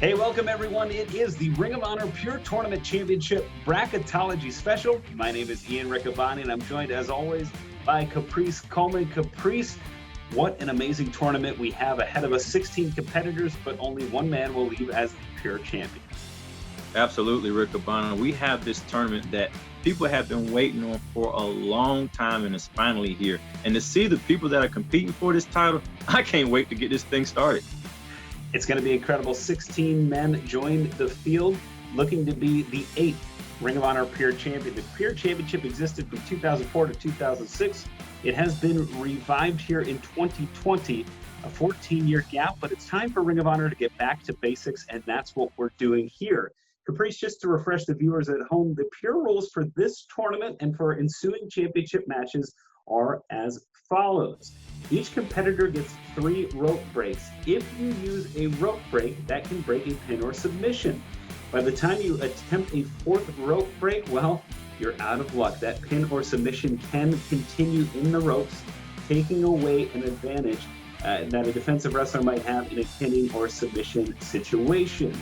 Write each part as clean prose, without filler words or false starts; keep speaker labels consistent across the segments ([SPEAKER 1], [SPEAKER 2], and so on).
[SPEAKER 1] Hey, welcome everyone. It is the Ring of Honor Pure Tournament Championship Bracketology Special. My name is Ian Riccaboni, and I'm joined as always by Caprice Coleman. Caprice, what an amazing tournament we have ahead of us. 16 competitors, but only one man will leave as the Pure Champion.
[SPEAKER 2] Absolutely, Riccaboni. We have this tournament that people have been waiting on for a long time, and it's finally here. And to see the people that are competing for this title, I can't wait to get this thing started.
[SPEAKER 1] It's going to be incredible. 16 men joined the field, looking to be the 8th Ring of Honor Pure Champion. The Pure Championship existed from 2004 to 2006. It has been revived here in 2020, a 14-year gap, but it's time for Ring of Honor to get back to basics, and that's what we're doing here. Caprice, just to refresh the viewers at home, the Pure rules for this tournament and for ensuing championship matches are as follows. Each competitor gets 3 rope breaks. If you use a rope break, that can break a pin or submission. By the time you attempt a 4th rope break, well, you're out of luck. That pin or submission can continue in the ropes, taking away an advantage that a defensive wrestler might have in a pinning or submission situation.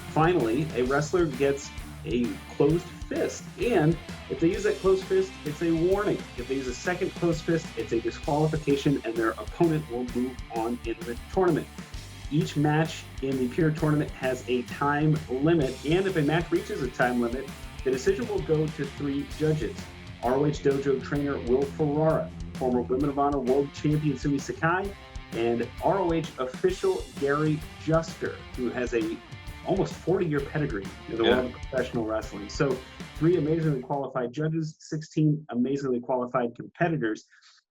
[SPEAKER 1] Finally, a wrestler gets a closed fist, and if they use that closed fist, it's a warning. If they use a second closed fist, it's a disqualification, and their opponent will move on in the tournament. Each match in the Pure tournament has a time limit, and if a match reaches a time limit, the decision will go to 3 judges. ROH Dojo trainer Will Ferrara, former Women of Honor World Champion Sumi Sakai, and ROH official Gary Juster, who has a almost 40-year pedigree in the world of professional wrestling. So 3 amazingly qualified judges, 16 amazingly qualified competitors.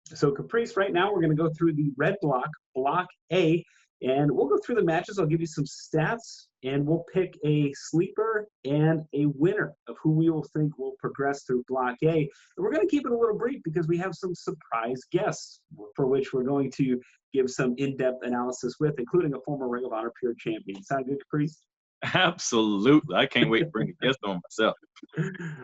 [SPEAKER 1] So Caprice, right now we're going to go through the red block, Block A, and we'll go through the matches. I'll give you some stats, and we'll pick a sleeper and a winner of who we will think will progress through Block A. And we're going to keep it a little brief because we have some surprise guests for which we're going to give some in-depth analysis with, including a former Ring of Honor Pure champion. Sound good, Caprice?
[SPEAKER 2] Absolutely. I can't wait to bring a guest on myself.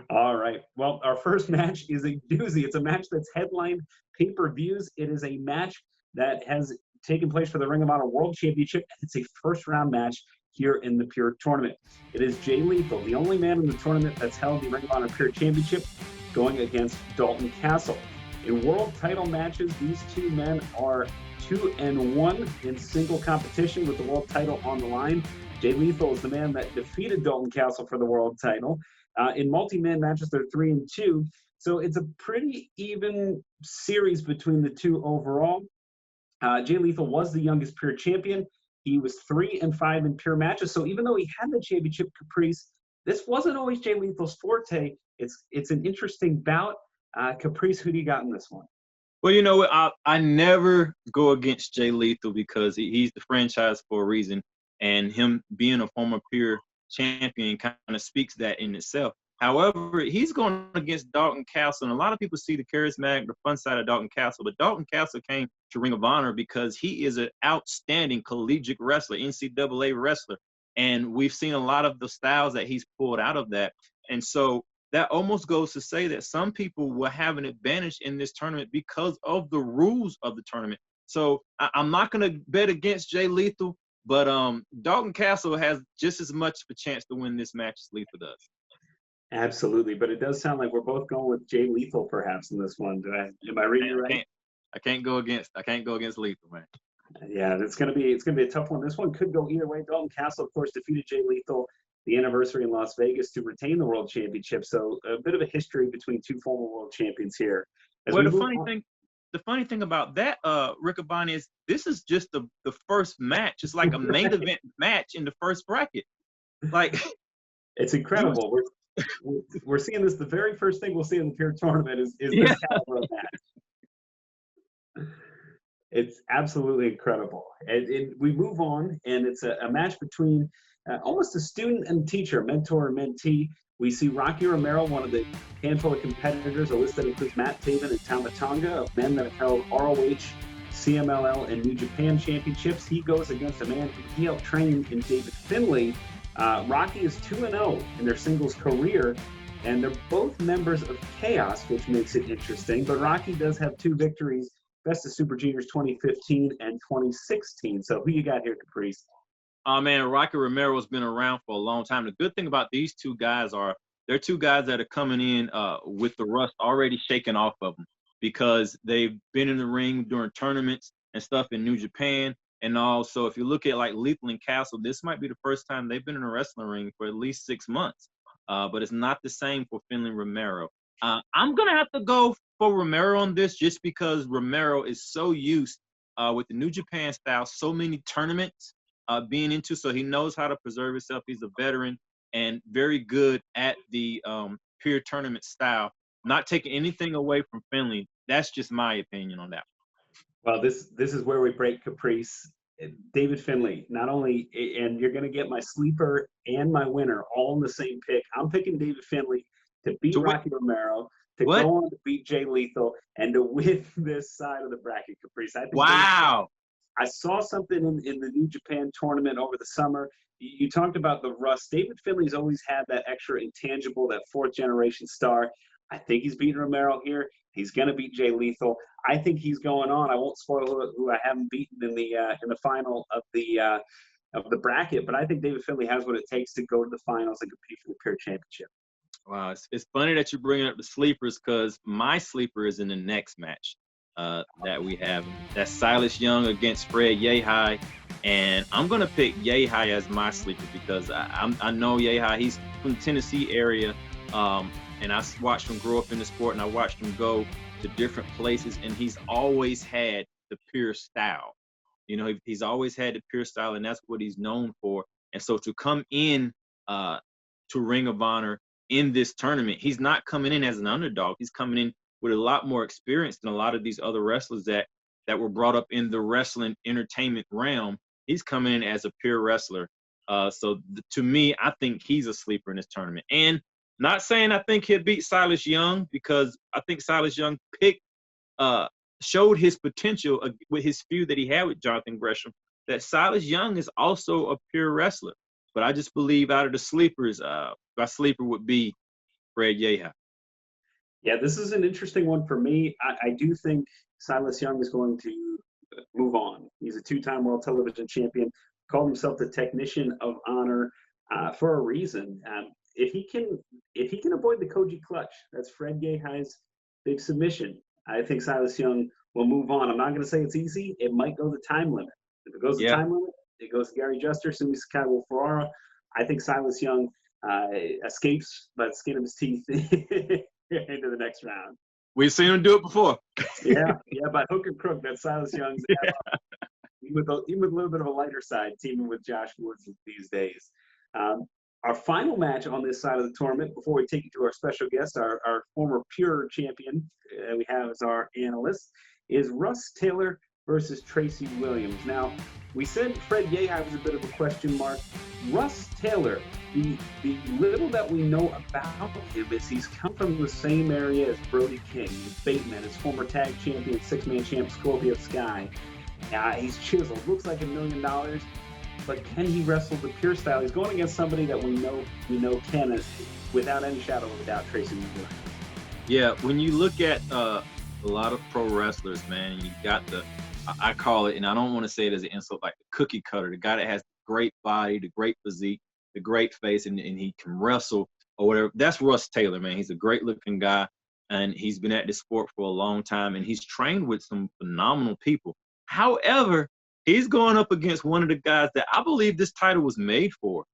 [SPEAKER 1] All right. Well, our first match is a doozy. It's a match that's headlined pay-per-views. It is a match that has taken place for the Ring of Honor World Championship. It's a first-round match here in the Pure tournament. It is Jay Lethal, the only man in the tournament that's held the Ring of Honor Pure Championship, going against Dalton Castle. In world title matches, these 2 men are 2-1 in single competition with the world title on the line. Jay Lethal is the man that defeated Dalton Castle for the world title. In multi-man matches, they're 3-2. So it's a pretty even series between the 2 overall. Jay Lethal was the youngest Pure champion. He was 3-5 in Pure matches. So even though he had the championship, Caprice, this wasn't always Jay Lethal's forte. It's an interesting bout. Caprice, who do you got in this one?
[SPEAKER 2] Well, you know what? I never go against Jay Lethal because he's the franchise for a reason. And him being a former Pure champion kind of speaks that in itself. However, he's going against Dalton Castle, and a lot of people see the charismatic, the fun side of Dalton Castle, but Dalton Castle came to Ring of Honor because he is an outstanding collegiate wrestler, NCAA wrestler, and we've seen a lot of the styles that he's pulled out of that. And so that almost goes to say that some people will have an advantage in this tournament because of the rules of the tournament. So I'm not going to bet against Jay Lethal, but Dalton Castle has just as much of a chance to win this match as Lethal does.
[SPEAKER 1] Absolutely, but it does sound like we're both going with Jay Lethal perhaps in this one. Am I reading it right?
[SPEAKER 2] I can't go against Lethal, man.
[SPEAKER 1] Yeah, it's gonna be a tough one. This one could go either way. Dalton Castle, of course, defeated Jay Lethal the anniversary in Las Vegas to retain the world championship. So a bit of a history between 2 former world champions here.
[SPEAKER 2] Well, the funny thing about that, Riccaboni, is this is just the first match. It's like a main event match in the first bracket. Like,
[SPEAKER 1] it's incredible. We're seeing this. The very first thing we'll see in the Pure tournament is this caliber of match. It's absolutely incredible. And we move on, and it's a match between almost a student and teacher, mentor and mentee. We see Rocky Romero, one of the handful of competitors. A list that includes Matt Taven and Tama Tonga, of men that have held ROH, CMLL, and New Japan championships. He goes against a man who he helped train in David Finlay. Rocky is 2-0 in their singles career, and they're both members of Chaos, which makes it interesting. But Rocky does have 2 victories, Best of Super Juniors 2015 and 2016. So who you got here, Caprice?
[SPEAKER 2] Oh man, Rocky Romero's been around for a long time. The good thing about these two guys are they're two guys that are coming in with the rust already shaken off of them because they've been in the ring during tournaments and stuff in New Japan. And also, if you look at like Lethal and Castle, this might be the first time they've been in a wrestling ring for at least 6 months. But it's not the same for Finley Romero. I'm gonna have to go for Romero on this just because Romero is so used with the New Japan style, so many tournaments being into, so he knows how to preserve himself. He's a veteran and very good at the pure tournament style. Not taking anything away from Finley. That's just my opinion on that.
[SPEAKER 1] Well, this is where we break Caprice. David Finley, not only, and you're going to get my sleeper and my winner all in the same pick. I'm picking David Finley to beat Rocky Romero, to go on to beat Jay Lethal, and to win this side of the bracket, Caprice. I think
[SPEAKER 2] wow.
[SPEAKER 1] I saw something in the New Japan tournament over the summer. You talked about the rust. David Finley's always had that extra intangible, that fourth generation star. I think he's beating Romero here. He's going to beat Jay Lethal. I think he's going on. I won't spoil who I haven't beaten in the final of the bracket, but I think David Finley has what it takes to go to the finals and compete for the Pure Championship.
[SPEAKER 2] Wow, it's funny that you're bringing up the sleepers because my sleeper is in the next match that we have. That's Silas Young against Fred Yehi, and I'm gonna pick Yehi as my sleeper because I know Yehi. He's from the Tennessee area. And I watched him grow up in the sport, and I watched him go to different places, and he's always had the pure style. You know, he's always had the pure style, and that's what he's known for. And so to come in to Ring of Honor in this tournament, he's not coming in as an underdog. He's coming in with a lot more experience than a lot of these other wrestlers that were brought up in the wrestling entertainment realm. He's coming in as a pure wrestler. To me, I think he's a sleeper in this tournament. And not saying I think he'll beat Silas Young because I think Silas Young showed his potential with his feud that he had with Jonathan Gresham, that Silas Young is also a pure wrestler. But I just believe out of the sleepers, my sleeper would be Fred Yehi.
[SPEAKER 1] Yeah, this is an interesting one for me. I do think Silas Young is going to move on. He's a two-time World Television Champion, called himself the Technician of Honor for a reason. If he can avoid the Koji clutch, that's Fred Yehi's big submission, I think Silas Young will move on. I'm not going to say it's easy. It might go the time limit. If it goes the time limit, it goes to Gary Juster, Sumi Sakai, Will Ferrara. I think Silas Young escapes by the skin of his teeth into the next round.
[SPEAKER 2] We've seen him do it before.
[SPEAKER 1] yeah, by hook or crook, that's Silas Young's even with a little bit of a lighter side, teaming with Josh Woods these days. Our final match on this side of the tournament, before we take you to our special guest, our former Pure champion we have as our analyst, is Russ Taylor versus Tracy Williams. Now, we said Fred Yehi was a bit of a question mark. Russ Taylor, the little that we know about him is he's come from the same area as Brody King, Bateman, his former tag champion, six-man champ Scorpio Sky. He's chiseled, looks like $1 million. But can he wrestle the pure style? He's going against somebody that we know can, without any shadow of a doubt, Tracy Williams.
[SPEAKER 2] Yeah, when you look at a lot of pro wrestlers, man, you got I call it, and I don't want to say it as an insult, like the cookie cutter, the guy that has the great body, the great physique, the great face, and he can wrestle or whatever. That's Russ Taylor, man. He's a great looking guy, and he's been at this sport for a long time, and he's trained with some phenomenal people. However, he's going up against one of the guys that I believe this title was made for.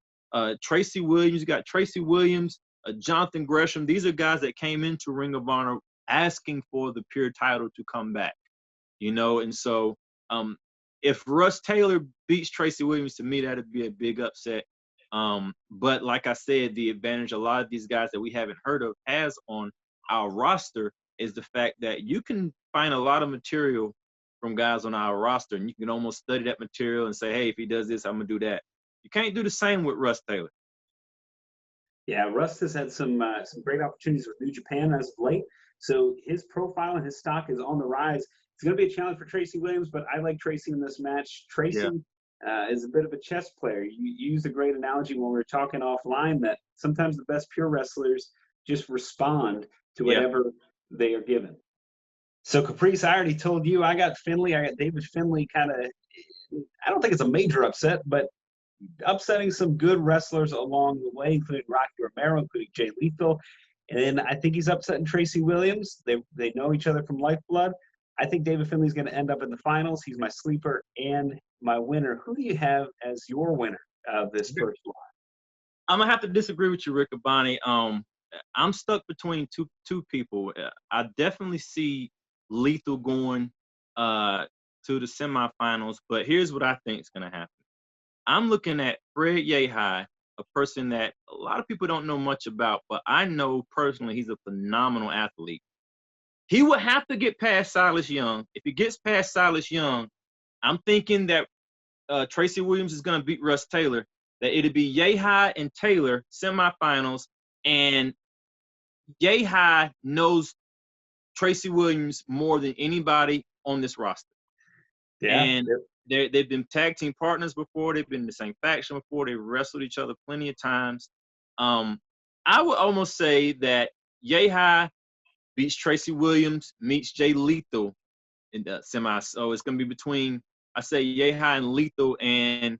[SPEAKER 2] Tracy Williams, you got Tracy Williams, Jonathan Gresham. These are guys that came into Ring of Honor asking for the pure title to come back, you know? And so if Russ Taylor beats Tracy Williams, to me, that'd be a big upset. But like I said, the advantage a lot of these guys that we haven't heard of has on our roster is the fact that you can find a lot of material from guys on our roster, and you can almost study that material and say, hey, if he does this, I'm gonna do that. You can't do the same with Russ Taylor.
[SPEAKER 1] Yeah, Russ has had some great opportunities with New Japan as of late, so his profile and his stock is on the rise. It's going to be a challenge for Tracy Williams, but I like Tracy in this match. Tracy is a bit of a chess player. You used a great analogy when we were talking offline that sometimes the best pure wrestlers just respond to whatever they are given. So, Caprice, I already told you I got Finley. I got David Finley kind of – I don't think it's a major upset, but upsetting some good wrestlers along the way, including Rocky Romero, including Jay Lethal. And then I think he's upsetting Tracy Williams. They know each other from Lifeblood. I think David Finlay's going to end up in the finals. He's my sleeper and my winner. Who do you have as your winner of this first one?
[SPEAKER 2] I'm gonna have to disagree with you, Rick Abani. I'm stuck between two people. I definitely see Lethal going to the semifinals, but here's what I think is gonna happen. I'm looking at Fred Yehi, a person that a lot of people don't know much about, but I know personally he's a phenomenal athlete. He would have to get past Silas Young. If he gets past Silas Young, I'm thinking that Tracy Williams is going to beat Russ Taylor, that it'll be Yehi and Taylor semifinals, and Yehi knows Tracy Williams more than anybody on this roster. Yeah, and they've been tag team partners before. They've been in the same faction before. They've wrestled each other plenty of times. I would almost say that Yehi beats Tracy Williams, meets Jay Lethal in the semis. So it's going to be between, I say, Yehi and Lethal, and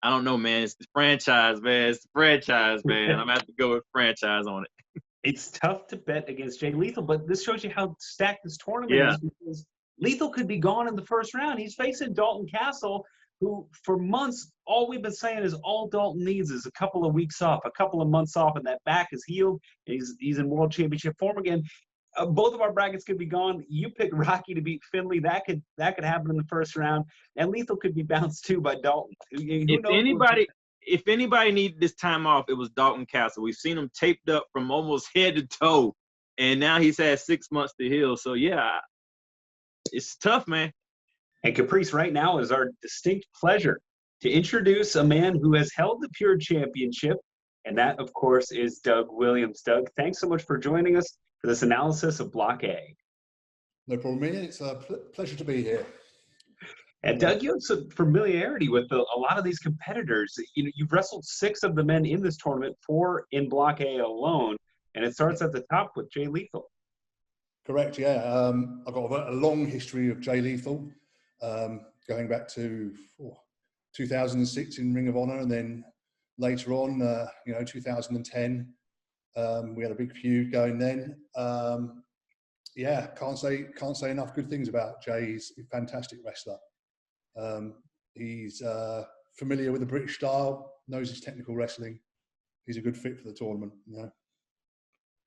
[SPEAKER 2] I don't know, man. It's the franchise, man. It's the franchise, man. I'm going to have to go with franchise on it.
[SPEAKER 1] It's tough to bet against Jay Lethal, but this shows you how stacked this tournament is, because Lethal could be gone in the first round. He's facing Dalton Castle, who for months, all we've been saying is all Dalton needs is a couple of weeks off, a couple of months off, and that back is healed. And he's in World Championship form again. Both of our brackets could be gone. You pick Rocky to beat Finlay. That could happen in the first round. And Lethal could be bounced too by Dalton.
[SPEAKER 2] If anybody needed this time off, it was Dalton Castle. We've seen him taped up from almost head to toe, and now he's had 6 months to heal. So yeah, it's tough, man.
[SPEAKER 1] And Caprice, right now is our distinct pleasure to introduce a man who has held the Pure Championship, and that, of course, is Doug Williams. Doug, thanks so much for joining us for this analysis of Block A.
[SPEAKER 3] No problem, Ian. It's a pleasure to be here.
[SPEAKER 1] And Doug, you have some familiarity with a lot of these competitors. You've wrestled 6 of the men in this tournament, 4 in Block A alone, and it starts at the top with Jay Lethal.
[SPEAKER 3] Correct, yeah. I've got a long history of Jay Lethal, going back to 2006 in Ring of Honor, and then later on, 2010. We had a big feud going then. Can't say enough good things about Jay. He's a fantastic wrestler. He's familiar with the British style, knows his technical wrestling. He's a good fit for the tournament.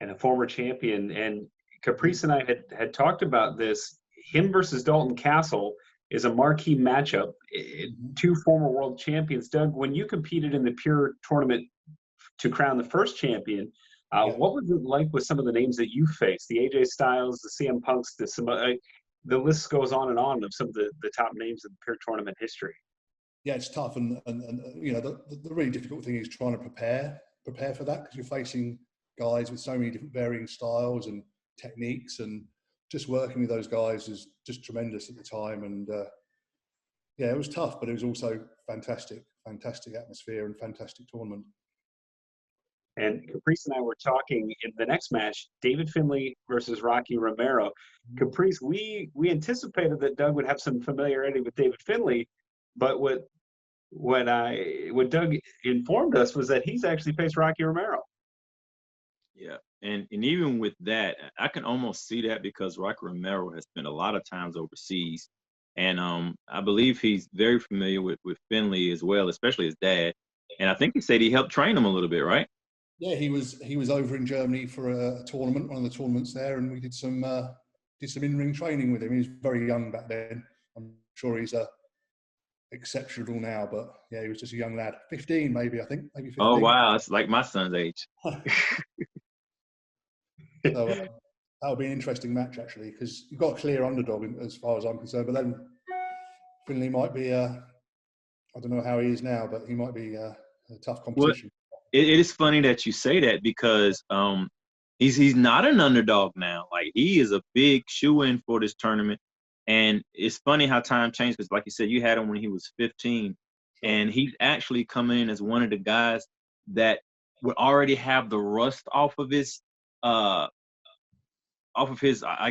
[SPEAKER 1] And a former champion. And Caprice and I had talked about this. Him versus Dalton Castle is a marquee matchup. 2 former world champions. Doug, when you competed in the Pure tournament to crown the first champion, what was it like with some of the names that you faced? The AJ Styles, the CM Punks, the list goes on and on of some of the top names in the Pure tournament history.
[SPEAKER 3] Yeah, it's tough, and the really difficult thing is trying to prepare for that, because you're facing guys with so many different varying styles and techniques, and just working with those guys is just tremendous at the time. And it was tough, but it was also fantastic atmosphere and fantastic tournament.
[SPEAKER 1] And Caprice and I were talking in the next match, David Finlay versus Rocky Romero. Caprice, we anticipated that Doug would have some familiarity with David Finlay, but what Doug informed us was that he's actually faced Rocky Romero.
[SPEAKER 2] Yeah, and even with that, I can almost see that, because Rocky Romero has spent a lot of times overseas, and I believe he's very familiar with Finlay as well, especially his dad. And I think he said he helped train him a little bit, right?
[SPEAKER 3] Yeah, he was over in Germany for a tournament, one of the tournaments there, and we did some in-ring training with him. He was very young back then. I'm sure he's exceptional now, but yeah, he was just a young lad, 15 maybe, I think, maybe 15.
[SPEAKER 2] Oh wow, it's like my son's age.
[SPEAKER 3] So that'll be an interesting match, actually, because you've got a clear underdog as far as I'm concerned. But then Finlay might be, I don't know how he is now, but he might be a tough competition.
[SPEAKER 2] Well, it is funny that you say that, because he's not an underdog now. Like, he is a big shoe-in for this tournament. And it's funny how time changed, because like you said, you had him when he was 15. And he's actually come in as one of the guys that would already have the rust off of his I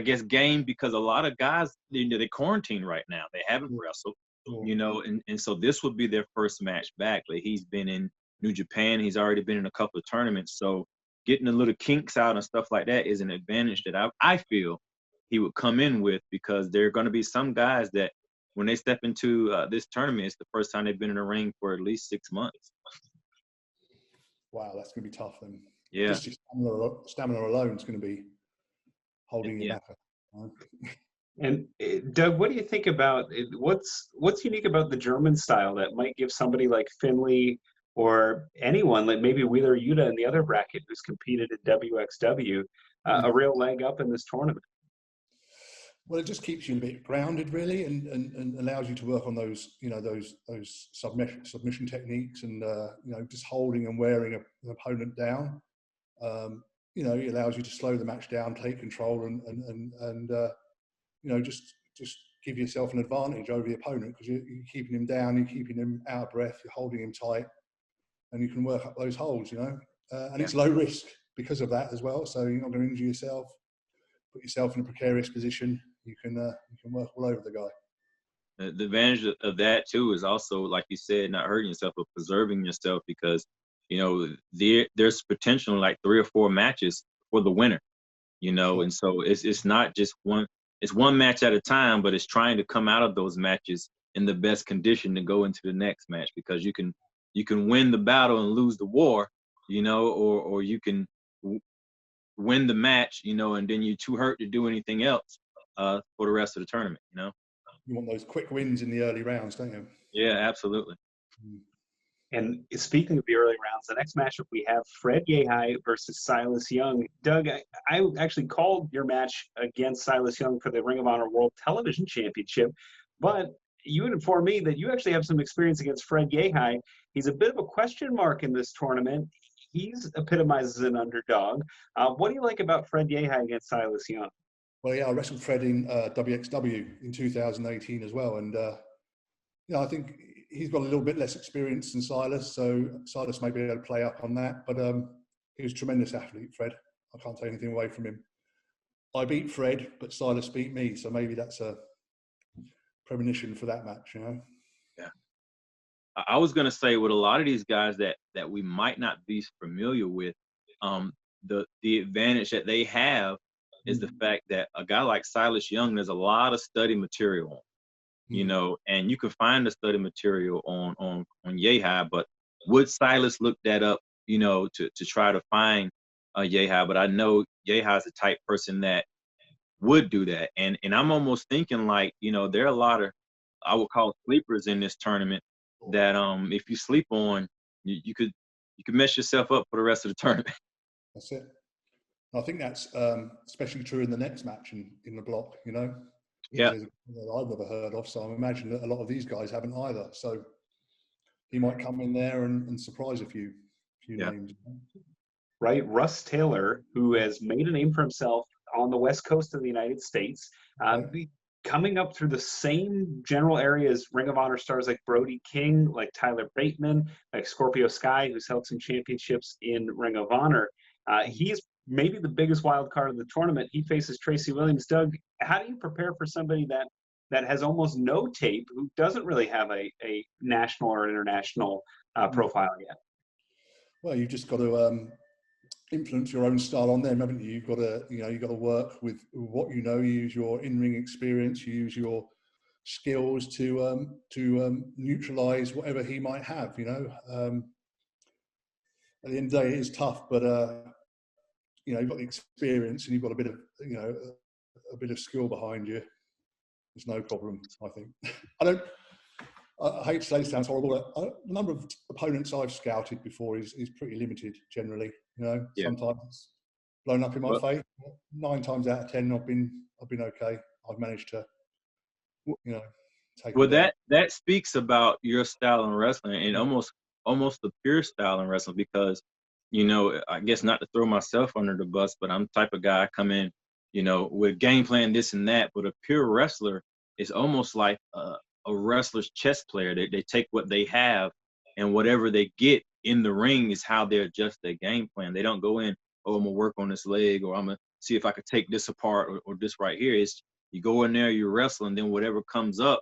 [SPEAKER 2] guess, game, because a lot of guys, they're quarantined right now. They haven't wrestled. you know, and so this would be their first match back. Like, he's been in New Japan. He's already been in a couple of tournaments. So getting the little kinks out and stuff like that is an advantage that I feel he would come in with, because there are going to be some guys that when they step into this tournament, it's the first time they've been in a ring for at least 6 months.
[SPEAKER 3] Wow, that's going to be tough then.
[SPEAKER 2] Yeah.
[SPEAKER 3] Just your stamina alone is going to be holding you back.
[SPEAKER 1] And Doug, what do you think about what's unique about the German style that might give somebody like Finley or anyone like maybe Wheeler Yuta in the other bracket who's competed at WXW a real leg up in this tournament?
[SPEAKER 3] Well, it just keeps you a bit grounded, really, and allows you to work on those, you know, those submission techniques, and you know, just holding and wearing an opponent down. You know, it allows you to slow the match down, take control, and you know, just give yourself an advantage over the opponent, because you're keeping him down, you're keeping him out of breath, you're holding him tight, and you can work up those holds, you know. And it's low risk because of that as well. So you're not going to injure yourself, put yourself in a precarious position. You can work all over the guy.
[SPEAKER 2] The advantage of that too is also, like you said, not hurting yourself, but preserving yourself, because, you know, there's potential in like 3 or 4 matches for the winner, you know, and so it's not just it's one match at a time, but it's trying to come out of those matches in the best condition to go into the next match, because you can win the battle and lose the war, you know, or you can win the match, you know, and then you're too hurt to do anything else for the rest of the tournament, you know.
[SPEAKER 3] You want those quick wins in the early rounds, don't you?
[SPEAKER 2] Yeah, absolutely.
[SPEAKER 1] And speaking of the early rounds, the next matchup we have Fred Yehi versus Silas Young. Doug, I actually called your match against Silas Young for the Ring of Honor World Television Championship, but you had informed me that you actually have some experience against Fred Yehi. He's a bit of a question mark in this tournament. He's epitomizes an underdog. What do you like about Fred Yehi against Silas Young?
[SPEAKER 3] Well, yeah, I wrestled Fred in WXW in 2018 as well, and you know, I think he's got a little bit less experience than Silas, so Silas may be able to play up on that. But he was a tremendous athlete, Fred. I can't take anything away from him. I beat Fred, but Silas beat me, so maybe that's a premonition for that match, you know.
[SPEAKER 2] Yeah, I was gonna say, with a lot of these guys that we might not be familiar with, the advantage that they have is the fact that a guy like Silas Young, there's a lot of study material on, you know, and you can find the study material on Yehi, but would Silas look that up, you know, to try to find Yehi? But I know Yehi's the type person that would do that, and I'm almost thinking, like, you know, there are a lot of, I would call, sleepers in this tournament that if you sleep on, you could mess yourself up for the rest of the tournament.
[SPEAKER 3] That's it. I think that's especially true in the next match in the block, you know.
[SPEAKER 2] Yeah.
[SPEAKER 3] I've never heard of, so I imagine that a lot of these guys haven't either. So he might come in there and surprise a few names.
[SPEAKER 1] Right, Russ Taylor, who has made a name for himself on the West Coast of the United States, coming up through the same general area as Ring of Honor stars like Brody King, like Tyler Bateman, like Scorpio Sky, who's held some championships in Ring of Honor. He's maybe the biggest wild card of the tournament. He faces Tracy Williams. Doug, how do you prepare for somebody that has almost no tape, who doesn't really have a national or international profile yet?
[SPEAKER 3] Well, you've just got to influence your own style on them, haven't you? You've got to work with what you know. You use your in-ring experience. You use your skills to neutralize whatever he might have. You know, at the end of the day, it is tough, but you know, you've got the experience and you've got a bit of skill behind you. There's no problem, I think. I hate to say this sounds horrible, but the number of opponents I've scouted before is pretty limited generally. You know, sometimes it's blown up in my face. 9 times out of 10, I've been okay. I've managed to, you know, take.
[SPEAKER 2] Well, that speaks about your style in wrestling, and almost the pure style in wrestling, because, you know, I guess not to throw myself under the bus, but I'm the type of guy, I come in, you know, with game plan, this and that. But a pure wrestler is almost like a wrestler's chess player. They take what they have, and whatever they get in the ring is how they adjust their game plan. They don't go in, oh, I'm going to work on this leg, or I'm going to see if I could take this apart, or this right here. It's, you go in there, you wrestle, and then whatever comes up,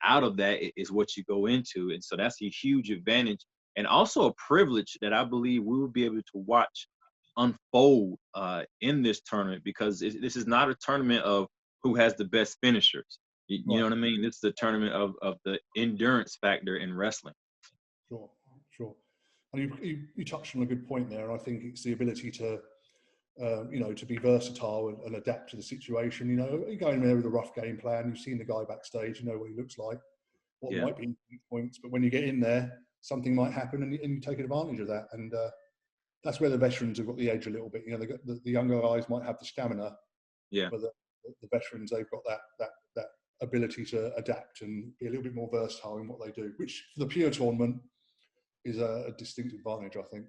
[SPEAKER 2] out of that is what you go into. And so that's a huge advantage and also a privilege that I believe we will be able to watch unfold in this tournament, because this is not a tournament of who has the best finishers. You know what I mean? It's the tournament of the endurance factor in wrestling.
[SPEAKER 3] Sure. And you touched on a good point there. I think it's the ability to, to be versatile and adapt to the situation. You know, you go in there with a rough game plan. You've seen the guy backstage. You know what he looks like, what might be points. But when you get in there, something might happen, and you take advantage of that. And that's where the veterans have got the edge a little bit. You know, the younger guys might have the stamina. Yeah. But the veterans, they've got that ability to adapt and be a little bit more versatile in what they do, which for the pure tournament is a distinct advantage, I think.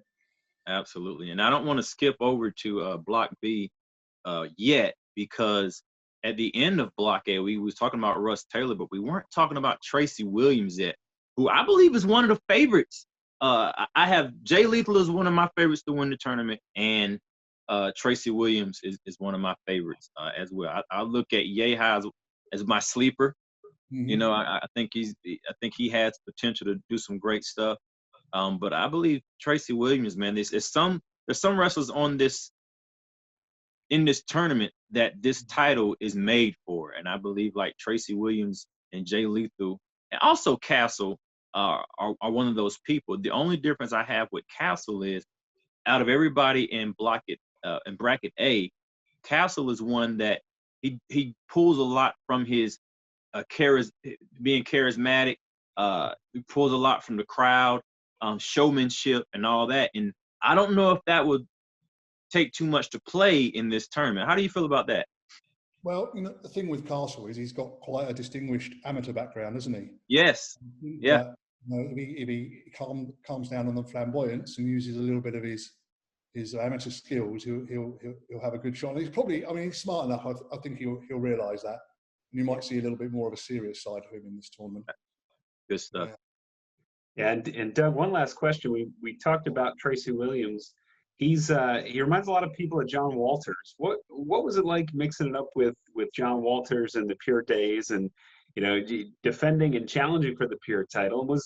[SPEAKER 2] Absolutely. And I don't want to skip over to Block B yet, because at the end of Block A, we was talking about Russ Taylor, but we weren't talking about Tracy Williams yet, who I believe is one of the favorites. I have Jay Lethal as one of my favorites to win the tournament, and Tracy Williams is one of my favorites as well. I look at Yehi as my sleeper. Mm-hmm. You know, I think he has potential to do some great stuff. But I believe Tracy Williams, man, there's some wrestlers in this tournament that this title is made for, and I believe like Tracy Williams and Jay Lethal, and also Castle are one of those people. The only difference I have with Castle is, out of everybody in bracket A, Castle is one that he pulls a lot from his being charismatic. He pulls a lot from the crowd. Showmanship and all that, and I don't know if that would take too much to play in this tournament. How do you feel about that?
[SPEAKER 3] Well, you know, the thing with Castle is he's got quite a distinguished amateur background, isn't he?
[SPEAKER 2] Yes. Yeah.
[SPEAKER 3] If he calms down on the flamboyance and uses a little bit of his amateur skills, he'll have a good shot. And he's probably, he's smart enough. I think he'll realise that, and you might see a little bit more of a serious side of him in this tournament.
[SPEAKER 2] Good stuff.
[SPEAKER 1] Yeah, and Doug, one last question. We talked about Tracy Williams. He reminds a lot of people of John Walters. What was it like mixing it up with John Walters in the Pure days, and defending and challenging for the Pure title?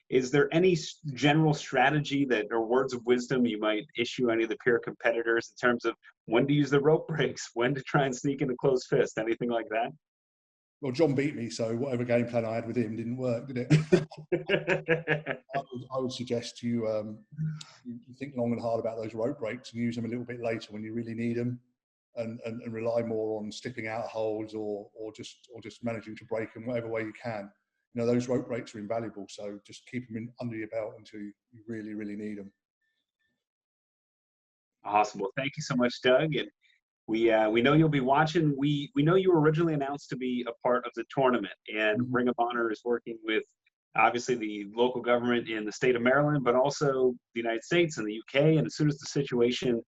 [SPEAKER 1] Is there any general strategy or words of wisdom you might issue any of the Pure competitors in terms of when to use the rope breaks, when to try and sneak in a closed fist, anything like that?
[SPEAKER 3] Well, John beat me, so whatever game plan I had with him didn't work, did it? I would suggest you think long and hard about those rope breaks and use them a little bit later when you really need them, and rely more on slipping out holds or just managing to break them whatever way you can. You know, those rope breaks are invaluable, so just keep them under your belt until you really, really need them.
[SPEAKER 1] Awesome. Well, thank you so much, Doug. And we know you'll be watching. We know you were originally announced to be a part of the tournament, and Ring of Honor is working with obviously the local government in the state of Maryland, but also the United States and the UK. And as soon as the situation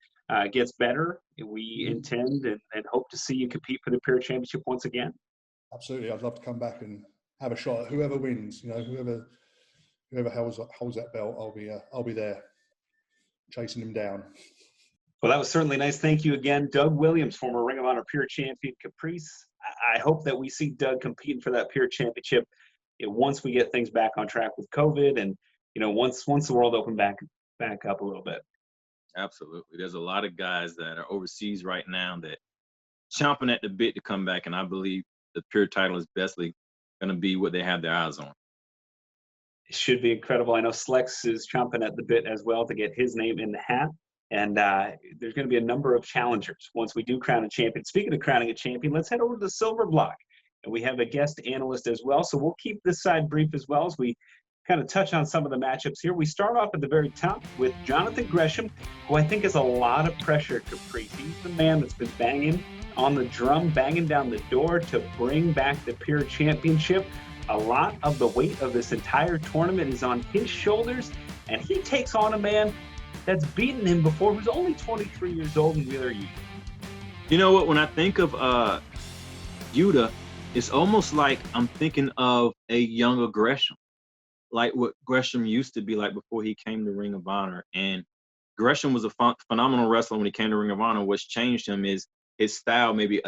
[SPEAKER 1] gets better, we intend and hope to see you compete for the Pure Championship once again.
[SPEAKER 3] Absolutely. I'd love to come back and have a shot at whoever wins. You know, whoever holds that belt, I'll be there chasing him down.
[SPEAKER 1] Well, that was certainly nice. Thank you again, Doug Williams, former Ring of Honor Pure Champion, Caprice. I hope that we see Doug competing for that Pure Championship once we get things back on track with COVID, and once the world opened back up a little bit.
[SPEAKER 2] Absolutely. There's a lot of guys that are overseas right now that chomping at the bit to come back, and I believe the Pure title is bestly going to be what they have their eyes on.
[SPEAKER 1] It should be incredible. I know Slex is chomping at the bit as well to get his name in the hat. And there's going to be a number of challengers once we do crown a champion. Speaking of crowning a champion, let's head over to the silver block. And we have a guest analyst as well. So we'll keep this side brief as well as we kind of touch on some of the matchups here. We start off at the very top with Jonathan Gresham, who I think is a lot of pressure, Caprice. He's the man that's been banging on the drum, banging down the door to bring back the Pure Championship. A lot of the weight of this entire tournament is on his shoulders, and he takes on a man that's beaten him before, who's only 23 years old in Wheeler Yuta.
[SPEAKER 2] You know what? When I think of Yuta, it's almost like I'm thinking of a younger Gresham, like what Gresham used to be like before he came to Ring of Honor. And Gresham was a phenomenal wrestler when he came to Ring of Honor. What's changed him is his style, maybe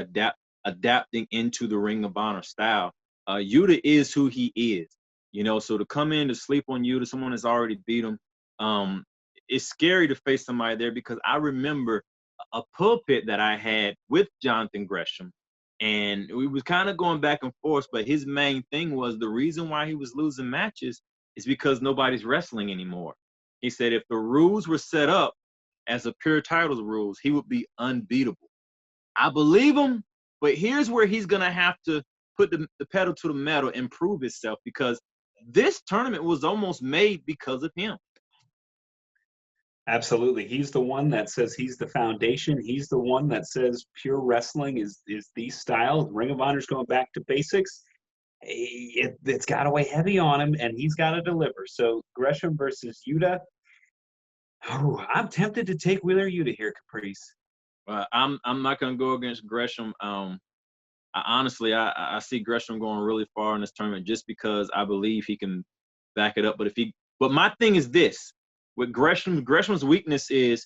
[SPEAKER 2] adapting into the Ring of Honor style. Yuta is who he is, you know. So to come in to sleep on Yuta, someone that's already beat him, it's scary to face somebody there, because I remember a pulpit that I had with Jonathan Gresham, and we was kind of going back and forth, but his main thing was the reason why he was losing matches is because nobody's wrestling anymore. He said if the rules were set up as a pure titles rules, he would be unbeatable. I believe him, but here's where he's going to have to put the pedal to the metal and prove himself, because this tournament was almost made because of him.
[SPEAKER 1] Absolutely. He's the one that says he's the foundation. He's the one that says pure wrestling is the style. Ring of Honor's going back to basics. It's got to weigh heavy on him, and he's got to deliver. So Gresham versus Yuta. Oh, I'm tempted to take Wheeler Yuta here, Caprice.
[SPEAKER 2] I'm not going to go against Gresham. Honestly, I see Gresham going really far in this tournament just because I believe he can back it up. But my thing is this. With Gresham's weakness is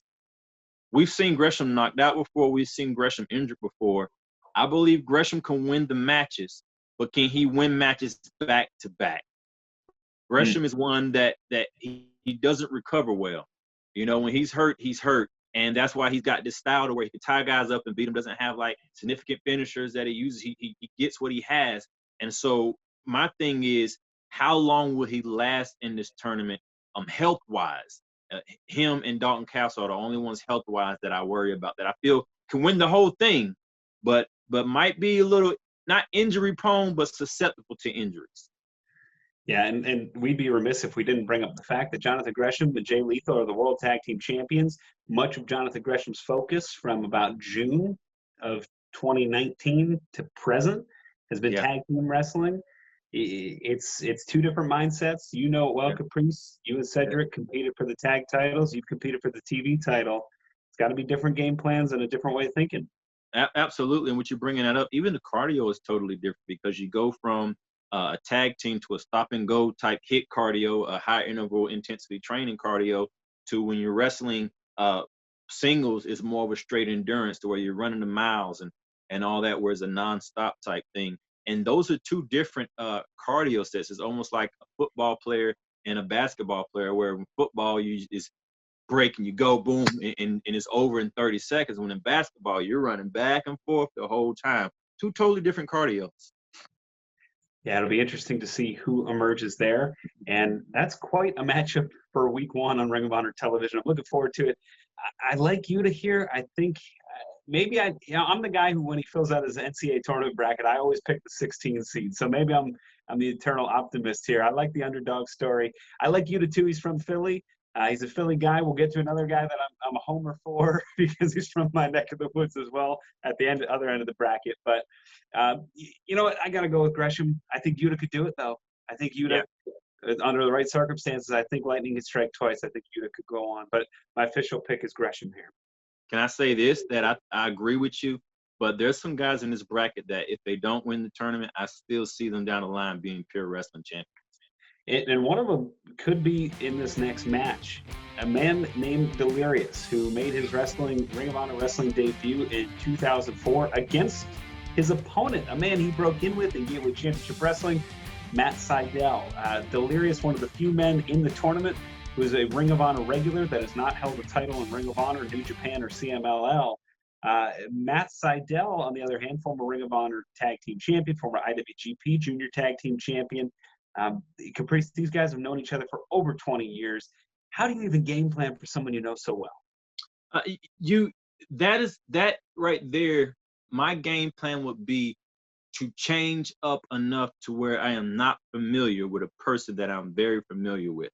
[SPEAKER 2] we've seen Gresham knocked out before. We've seen Gresham injured before. I believe Gresham can win the matches, but can he win matches back to back? Gresham is one that he doesn't recover well. You know, when he's hurt, and that's why he's got this style to where he can tie guys up and beat them. Doesn't have like significant finishers that he uses. He gets what he has. And so my thing is, how long will he last in this tournament? Health-wise, him and Dalton Castle are the only ones health-wise that I worry about, that I feel can win the whole thing, but might be a little not injury-prone, but susceptible to injuries.
[SPEAKER 1] Yeah, and we'd be remiss if we didn't bring up the fact that Jonathan Gresham and Jay Lethal are the World Tag Team Champions. Much of Jonathan Gresham's focus from about June of 2019 to present has been tag team wrestling. It's two different mindsets. You know it well, Caprice. You and Cedric competed for the tag titles. You've competed for the TV title. It's got to be different game plans and a different way of thinking.
[SPEAKER 2] Absolutely. And what you're bringing that up, even the cardio is totally different, because you go from a tag team to a stop-and-go type hit cardio, a high-interval intensity training cardio, to when you're wrestling singles is more of a straight endurance, to where you're running the miles and all that, where it's a non-stop type thing. And those are two different cardio sets. It's almost like a football player and a basketball player, where in football you is break and you go boom and it's over in 30 seconds. When in basketball, you're running back and forth the whole time. Two totally different cardios.
[SPEAKER 1] Yeah, it'll be interesting to see who emerges there. And that's quite a matchup for week one on Ring of Honor television. I'm looking forward to it. I like Yuta here. I think maybe I'm the guy who, when he fills out his NCAA tournament bracket, I always pick the 16 seed. So maybe I'm the eternal optimist here. I like the underdog story. I like Yuta too. He's from Philly. He's a Philly guy. We'll get to another guy that I'm a homer for because he's from my neck of the woods as well at the other end of the bracket. But you know what? I got to go with Gresham. I think Yuta could do it, though. I think Yuta, under the right circumstances, I think Lightning could strike twice. I think Yuta could go on. But my official pick is Gresham here.
[SPEAKER 2] Can I say this, that I agree with you, but there's some guys in this bracket that if they don't win the tournament, I still see them down the line being pure wrestling champions.
[SPEAKER 1] And one of them could be in this next match. A man named Delirious, who made his Ring of Honor wrestling debut in 2004 against his opponent, a man he broke in with in Gateway Championship Wrestling, Matt Sydal. Delirious, one of the few men in the tournament who is a Ring of Honor regular that has not held a title in Ring of Honor, New Japan, or CMLL. Matt Sydal, on the other hand, former Ring of Honor Tag Team Champion, former IWGP Junior Tag Team Champion. Caprice, these guys have known each other for over 20 years. How do you even game plan for someone you know so well?
[SPEAKER 2] That right there, my game plan would be to change up enough to where I am not familiar with a person that I'm very familiar with,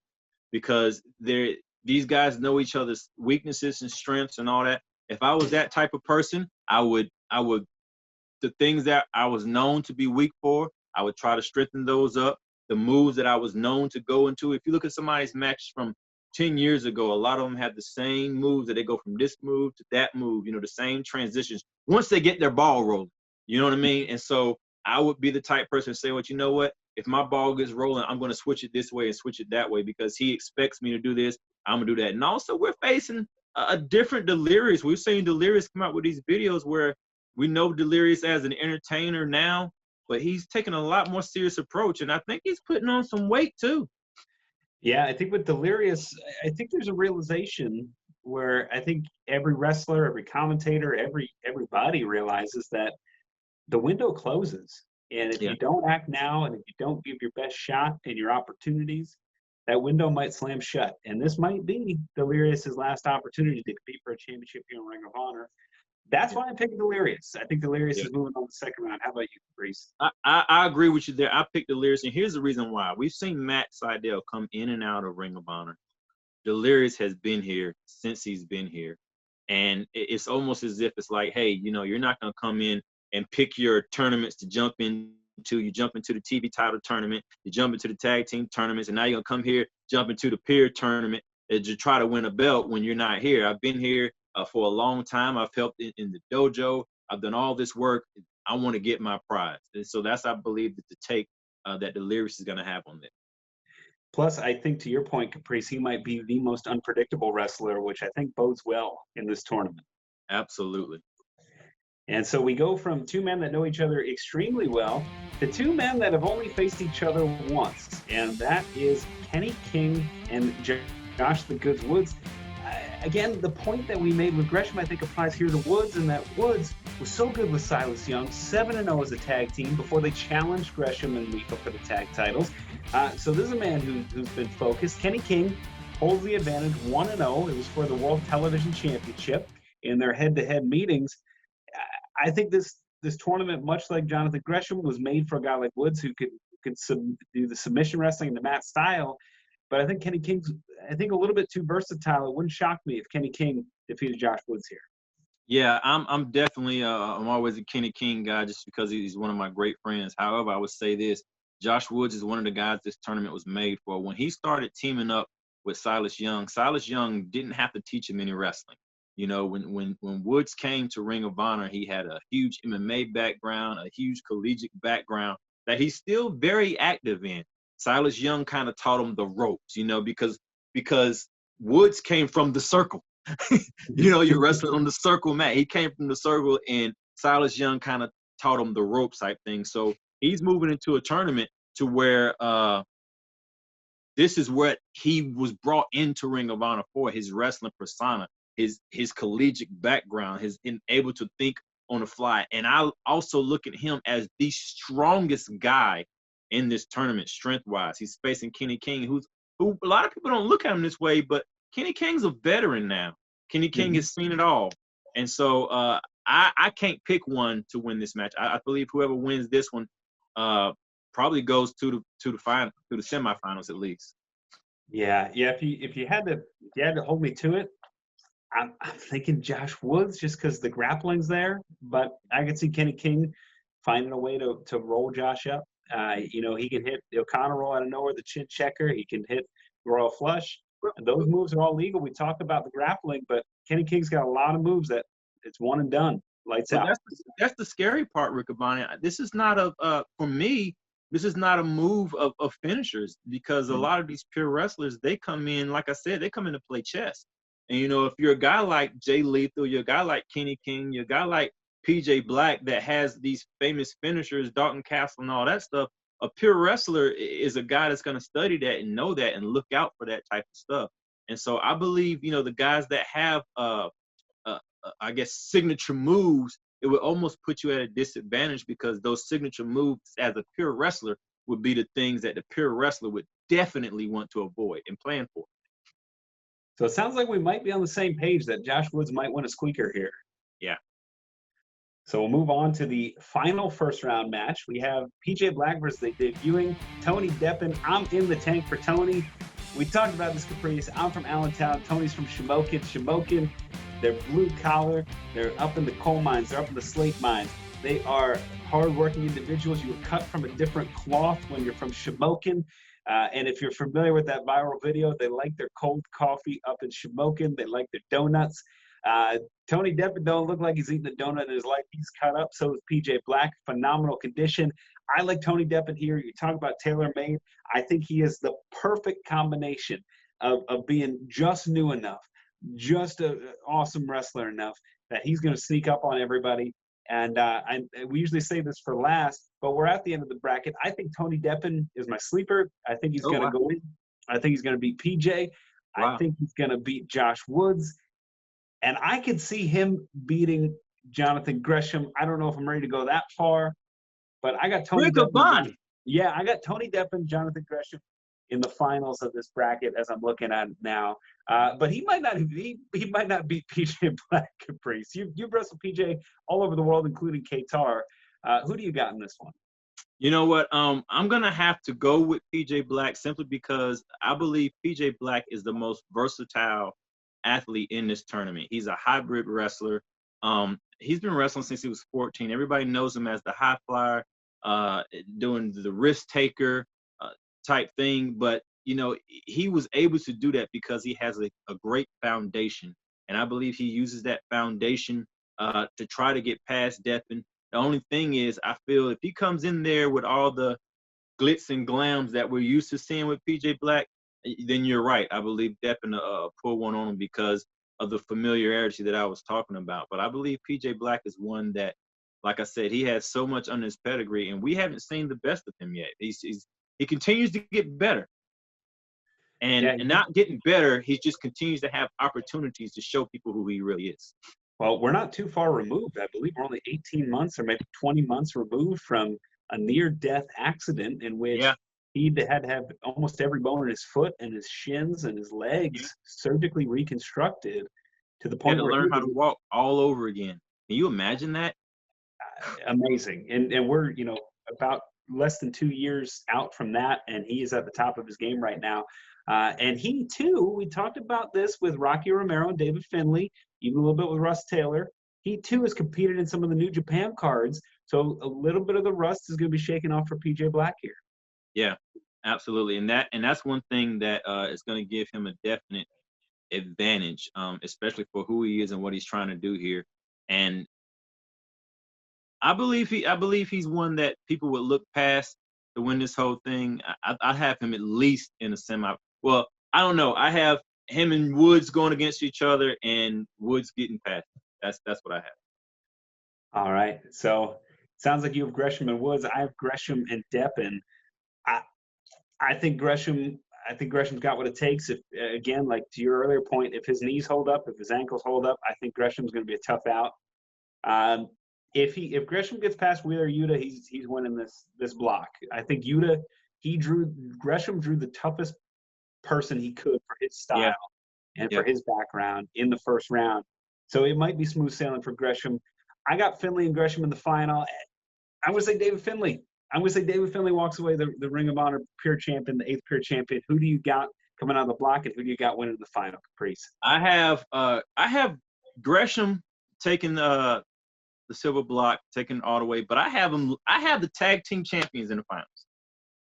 [SPEAKER 2] because these guys know each other's weaknesses and strengths and all that. If I was that type of person, I would the things that I was known to be weak for, I would try to strengthen those up. The moves that I was known to go into. If you look at somebody's match from 10 years ago, a lot of them have the same moves that they go from this move to that move, the same transitions once they get their ball rolling, you know what I mean? And so I would be the type person to say, well, you know what? If my ball gets rolling, I'm going to switch it this way and switch it that way because he expects me to do this. I'm going to do that. And also we're facing a different Delirious. We've seen Delirious come out with these videos where we know Delirious as an entertainer now, but he's taking a lot more serious approach, and I think he's putting on some weight too.
[SPEAKER 1] Yeah, I think with Delirious, I think there's a realization where I think every wrestler, every commentator, everybody realizes that the window closes. And if you don't act now and if you don't give your best shot and your opportunities, that window might slam shut. And this might be Delirious's last opportunity to compete for a championship here in Ring of Honor. That's why I'm picking Delirious. I think Delirious is moving on the second round. How about you, Caprice?
[SPEAKER 2] I agree with you there. I picked Delirious, and here's the reason why. We've seen Matt Sydal come in and out of Ring of Honor. Delirious has been here since he's been here. And it's almost as if it's like, hey, you know, you're not going to come in and pick your tournaments to jump into. You jump into the TV title tournament, you jump into the tag team tournaments, and now you're going to come here, jump into the peer tournament to try to win a belt when you're not here. I've been here for a long time. I've helped in the dojo. I've done all this work. I want to get my prize. And so that's, I believe, the take that Delirious is going to have on this.
[SPEAKER 1] Plus, I think to your point, Caprice, he might be the most unpredictable wrestler, which I think bodes well in this tournament.
[SPEAKER 2] Absolutely.
[SPEAKER 1] And so we go from two men that know each other extremely well to two men that have only faced each other once. And that is Kenny King and Josh the Goods Woods. Again, the point that we made with Gresham, I think, applies here to Woods, and that Woods was so good with Silas Young, 7-0 as a tag team before they challenged Gresham and Mika for the tag titles. So this is a man who's been focused. Kenny King holds the advantage, 1-0. It was for the World Television Championship in their head-to-head meetings. I think this tournament, much like Jonathan Gresham, was made for a guy like Woods who could do the submission wrestling in the mat style. But I think Kenny King's, a little bit too versatile. It wouldn't shock me if Kenny King defeated Josh Woods here.
[SPEAKER 2] Yeah, I'm definitely I'm always a Kenny King guy just because he's one of my great friends. However, I would say this: Josh Woods is one of the guys this tournament was made for. When he started teaming up with Silas Young didn't have to teach him any wrestling. You know, when Woods came to Ring of Honor, he had a huge MMA background, a huge collegiate background that he's still very active in. Silas Young kind of taught him the ropes, you know, because Woods came from the circle. You know, you're wrestling on the circle mat. He came from the circle, and Silas Young kind of taught him the ropes type thing. So he's moving into a tournament to where this is what he was brought into Ring of Honor for, his wrestling persona, his collegiate background, his able to think on the fly. And I also look at him as the strongest guy in this tournament, strength-wise. He's facing Kenny King, who a lot of people don't look at him this way, but Kenny King's a veteran now. Kenny King has seen it all. And so I can't pick one to win this match. I believe whoever wins this one probably goes to the final, to the semifinals at least.
[SPEAKER 1] Yeah. If you had to hold me to it, I'm thinking Josh Woods just because the grappling's there. But I could see Kenny King finding a way to roll Josh up. You know, he can hit the O'Connor roll out of nowhere, the chin checker. He can hit Royal Flush. And those moves are all legal. We talk about the grappling, but Kenny King's got a lot of moves that it's one and done. Lights out.
[SPEAKER 2] That's the scary part, Riccaboni. This is not for me, this is not a move of finishers, because a lot of these pure wrestlers, they come in, like I said, they come in to play chess. And, you know, if you're a guy like Jay Lethal, you're a guy like Kenny King, you're a guy like PJ Black that has these famous finishers, Dalton Castle and all that stuff, a pure wrestler is a guy that's going to study that and know that and look out for that type of stuff. And so I believe, you know, the guys that have, I guess, signature moves, it would almost put you at a disadvantage, because those signature moves as a pure wrestler would be the things that the pure wrestler would definitely want to avoid and plan for.
[SPEAKER 1] So it sounds like we might be on the same page that Josh Woods might win a squeaker here.
[SPEAKER 2] Yeah.
[SPEAKER 1] So we'll move on to the final first round match. We have PJ Black versus the debuting Tony Deppen. I'm in the tank for Tony. We talked about this, Caprice. I'm from Allentown. Tony's from Shamokin. Shamokin, they're blue collar. They're up in the coal mines. They're up in the slate mines. They are hardworking individuals. You were cut from a different cloth when you're from Shamokin. And if you're familiar with that viral video, they like their cold coffee up in Shamokin. They like their donuts. Tony Deppen don't look like he's eating a donut in his life. He's cut up. So is PJ Black. Phenomenal condition. I like Tony Deppen here. You talk about tailor-made. I think he is the perfect combination of being just new enough, just an awesome wrestler enough that he's going to sneak up on everybody. And we usually say this for last. but we're at the end of the bracket. I think Tony Deppen is my sleeper. I think he's going to go in. I think he's going to beat PJ.
[SPEAKER 2] Wow.
[SPEAKER 1] I think he's going to beat Josh Woods. And I could see him beating Jonathan Gresham. I don't know if I'm ready to go that far, but I got Tony Deppen. Yeah, I got Tony Deppen, Jonathan Gresham in the finals of this bracket as I'm looking at it now. But he might not beat PJ Black, Caprice. You've wrestled PJ all over the world, including Qatar. Who do you got in this one?
[SPEAKER 2] You know what? I'm going to have to go with PJ Black simply because I believe PJ Black is the most versatile athlete in this tournament. He's a hybrid wrestler. He's been wrestling since he was 14. Everybody knows him as the high flyer, doing the risk taker type thing. But, you know, he was able to do that because he has a great foundation. And I believe he uses that foundation to try to get past Deppen. The only thing is, I feel if he comes in there with all the glitz and glams that we're used to seeing with PJ Black, then you're right. I believe Deppen pull one on him because of the familiarity that I was talking about. But I believe PJ Black is one that, like I said, he has so much on his pedigree, and we haven't seen the best of him yet. He continues to get better. And not getting better, he just continues to have opportunities to show people who he really is.
[SPEAKER 1] Well, we're not too far removed. I believe we're only 18 months or maybe 20 months removed from a near-death accident in which he had to have almost every bone in his foot and his shins and his legs surgically reconstructed to the point
[SPEAKER 2] where he learn how to walk all over again. Can you imagine that?
[SPEAKER 1] Amazing. And we're, you know, about less than 2 years out from that, and he is at the top of his game right now. And he, too, we talked about this with Rocky Romero and David Finlay, even a little bit with Russ Taylor. He, too, has competed in some of the New Japan cards. So a little bit of the rust is going to be shaken off for PJ Black here.
[SPEAKER 2] Yeah, absolutely. And that's one thing that is going to give him a definite advantage, especially for who he is and what he's trying to do here. And I believe he's one that people would look past to win this whole thing. I have him at least in a semi. Well, I don't know. I have him and Woods going against each other, and Woods getting past. That's what I have.
[SPEAKER 1] All right. So sounds like you have Gresham and Woods. I have Gresham and Deppen. I think Gresham's got what it takes. If, again, like to your earlier point, if his knees hold up, if his ankles hold up, I think Gresham's going to be a tough out. If Gresham gets past Wheeler Yuta, he's winning this block. I think Gresham drew the toughest person he could for his style and for his background in the first round. So it might be smooth sailing for Gresham. I got Finlay and Gresham in the final. I'm going to say David Finlay. I'm going to say David Finlay walks away the Ring of Honor pure champion, the 8th pure champion. Who do you got coming out of the block, and who do you got winning the final, Caprice?
[SPEAKER 2] I have Gresham taking the silver block, taking all the way, but I have the tag team champions in the finals.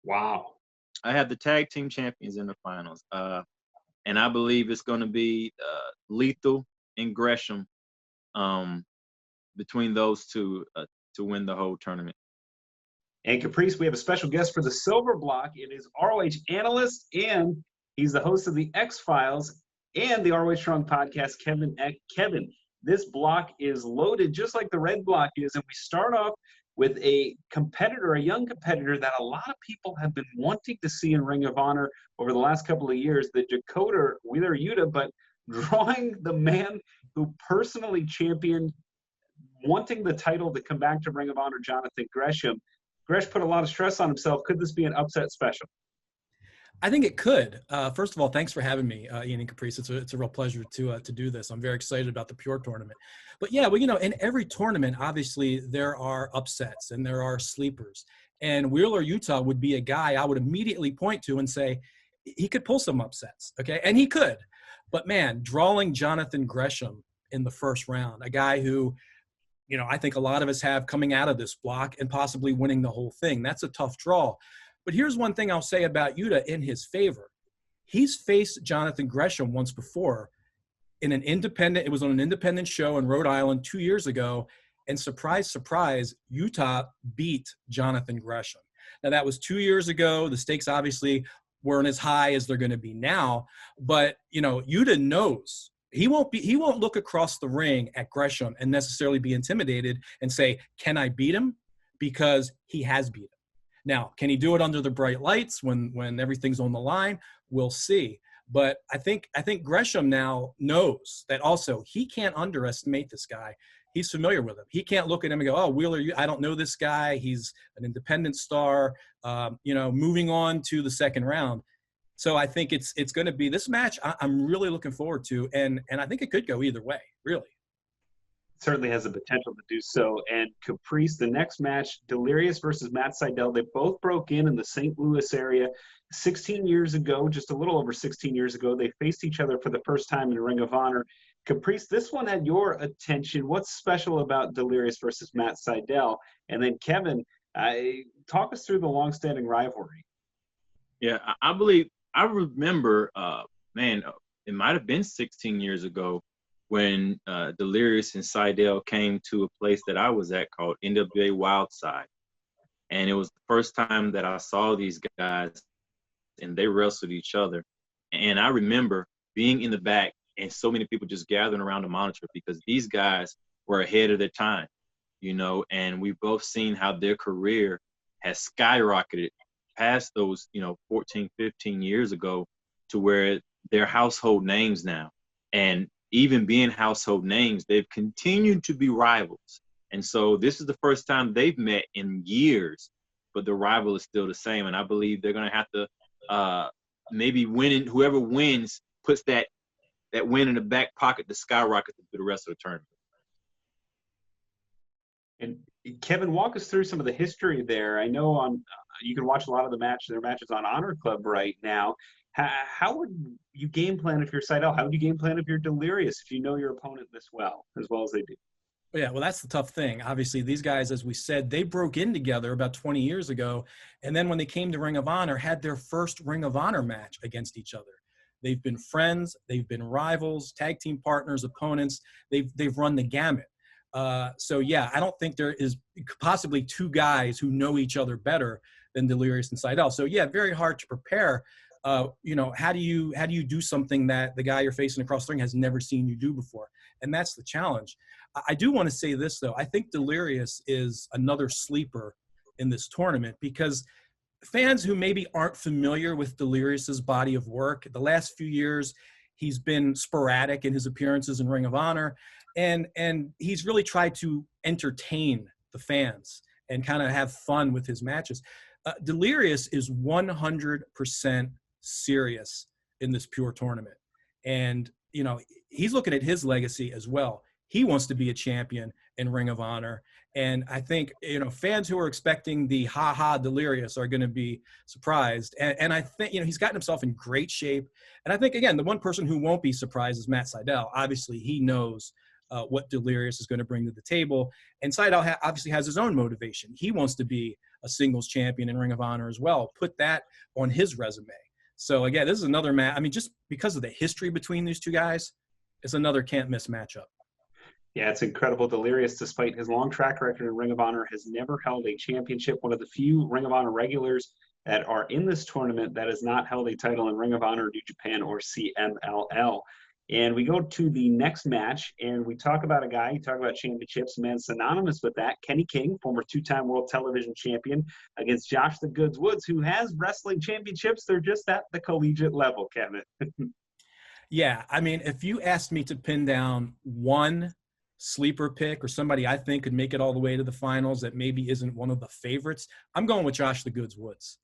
[SPEAKER 1] Wow.
[SPEAKER 2] I have the tag team champions in the finals. And I believe it's going to be Lethal and Gresham between those two to win the whole tournament.
[SPEAKER 1] And Caprice, we have a special guest for the silver block. It is ROH Analyst, and he's the host of the X-Files and the ROH Strong podcast, Kevin. This block is loaded just like the red block is, and we start off with a young competitor that a lot of people have been wanting to see in Ring of Honor over the last couple of years, the Dakota Wheeler Yuta, but drawing the man who personally championed wanting the title to come back to Ring of Honor, Jonathan Gresham. Gresh put a lot of stress on himself. Could this be an upset special?
[SPEAKER 4] I think it could. First of all, thanks for having me, Ian and Caprice. It's a real pleasure to do this. I'm very excited about the Pure tournament. But yeah, well, you know, in every tournament, obviously there are upsets and there are sleepers. And Wheeler Yuta would be a guy I would immediately point to and say he could pull some upsets, okay? And he could. But man, drawing Jonathan Gresham in the first round, a guy who, you know, I think a lot of us have coming out of this block and possibly winning the whole thing. That's a tough draw. But here's one thing I'll say about Yuta in his favor. He's faced Jonathan Gresham once before in an independent, it was on an independent show in Rhode Island 2 years ago. And surprise, surprise, Yuta beat Jonathan Gresham. Now that was 2 years ago. The stakes obviously weren't as high as they're going to be now. But, you know, Yuta knows he won't look across the ring at Gresham and necessarily be intimidated and say, can I beat him? because he has beat him. Now, can he do it under the bright lights when everything's on the line? We'll see. But I think Gresham now knows that also he can't underestimate this guy. He's familiar with him. He can't look at him and go, "Oh, Wheeler, I don't know this guy. He's an independent star." Moving on to the second round. So I think it's going to be this match. I'm really looking forward to, and I think it could go either way, really.
[SPEAKER 1] Certainly has the potential to do so. And Caprice, the next match, Delirious versus Matt Sydal. They both broke in the St. Louis area 16 years ago, just a little over 16 years ago. They faced each other for the first time in Ring of Honor. Caprice, this one had your attention. What's special about Delirious versus Matt Sydal? And then Kevin, talk us through the longstanding rivalry.
[SPEAKER 2] Yeah, I remember, it might have been 16 years ago when Delirious and Sydal came to a place that I was at called NWA Wildside. And it was the first time that I saw these guys and they wrestled each other. And I remember being in the back and so many people just gathering around the monitor because these guys were ahead of their time, and we've both seen how their career has skyrocketed past those, 14, 15 years ago to where they're household names now. And even being household names, they've continued to be rivals. And so this is the first time they've met in years, but the rival is still the same. And I believe they're going to have to maybe whoever wins puts that win in the back pocket to skyrocket through the rest of the tournament.
[SPEAKER 1] And Kevin, walk us through some of the history there. I know you can watch a lot of their matches on Honor Club right now. How would you game plan if you're Sydal? How would you game plan if you're Delirious, if you know your opponent this well as they do?
[SPEAKER 4] Yeah, well, that's the tough thing. Obviously, these guys, as we said, they broke in together about 20 years ago. And then when they came to Ring of Honor, had their first Ring of Honor match against each other. They've been friends. They've been rivals, tag team partners, opponents. They've run the gamut. So, yeah, I don't think there is possibly two guys who know each other better than Delirious and Sydal. So, yeah, very hard to prepare. How do you do something that the guy you're facing across the ring has never seen you do before? And that's the challenge. I do want to say this, though. I think Delirious is another sleeper in this tournament because fans who maybe aren't familiar with Delirious's body of work, the last few years, he's been sporadic in his appearances in Ring of Honor, and he's really tried to entertain the fans and kind of have fun with his matches. Delirious is 100% serious in this pure tournament. And, he's looking at his legacy as well. He wants to be a champion in Ring of Honor. And I think, fans who are expecting the ha-ha Delirious are going to be surprised. And I think, he's gotten himself in great shape. And I think, again, the one person who won't be surprised is Matt Sydal. Obviously, he knows what Delirious is going to bring to the table. And Sydal obviously has his own motivation. He wants to be a singles champion in Ring of Honor as well. Put that on his resume. So, again, this is another match. I mean, just because of the history between these two guys, it's another can't-miss matchup.
[SPEAKER 1] Yeah, it's incredible. Delirious, despite his long track record in Ring of Honor, has never held a championship. One of the few Ring of Honor regulars that are in this tournament that has not held a title in Ring of Honor, New Japan, or CMLL. And we go to the next match, and we talk about a guy, you talk about championships, man, synonymous with that, Kenny King, former two-time world television champion, against Josh the Goods Woods, who has wrestling championships. They're just at the collegiate level, Kevin.
[SPEAKER 4] Yeah, I mean, if you asked me to pin down one sleeper pick or somebody I think could make it all the way to the finals that maybe isn't one of the favorites, I'm going with Josh the Goods Woods.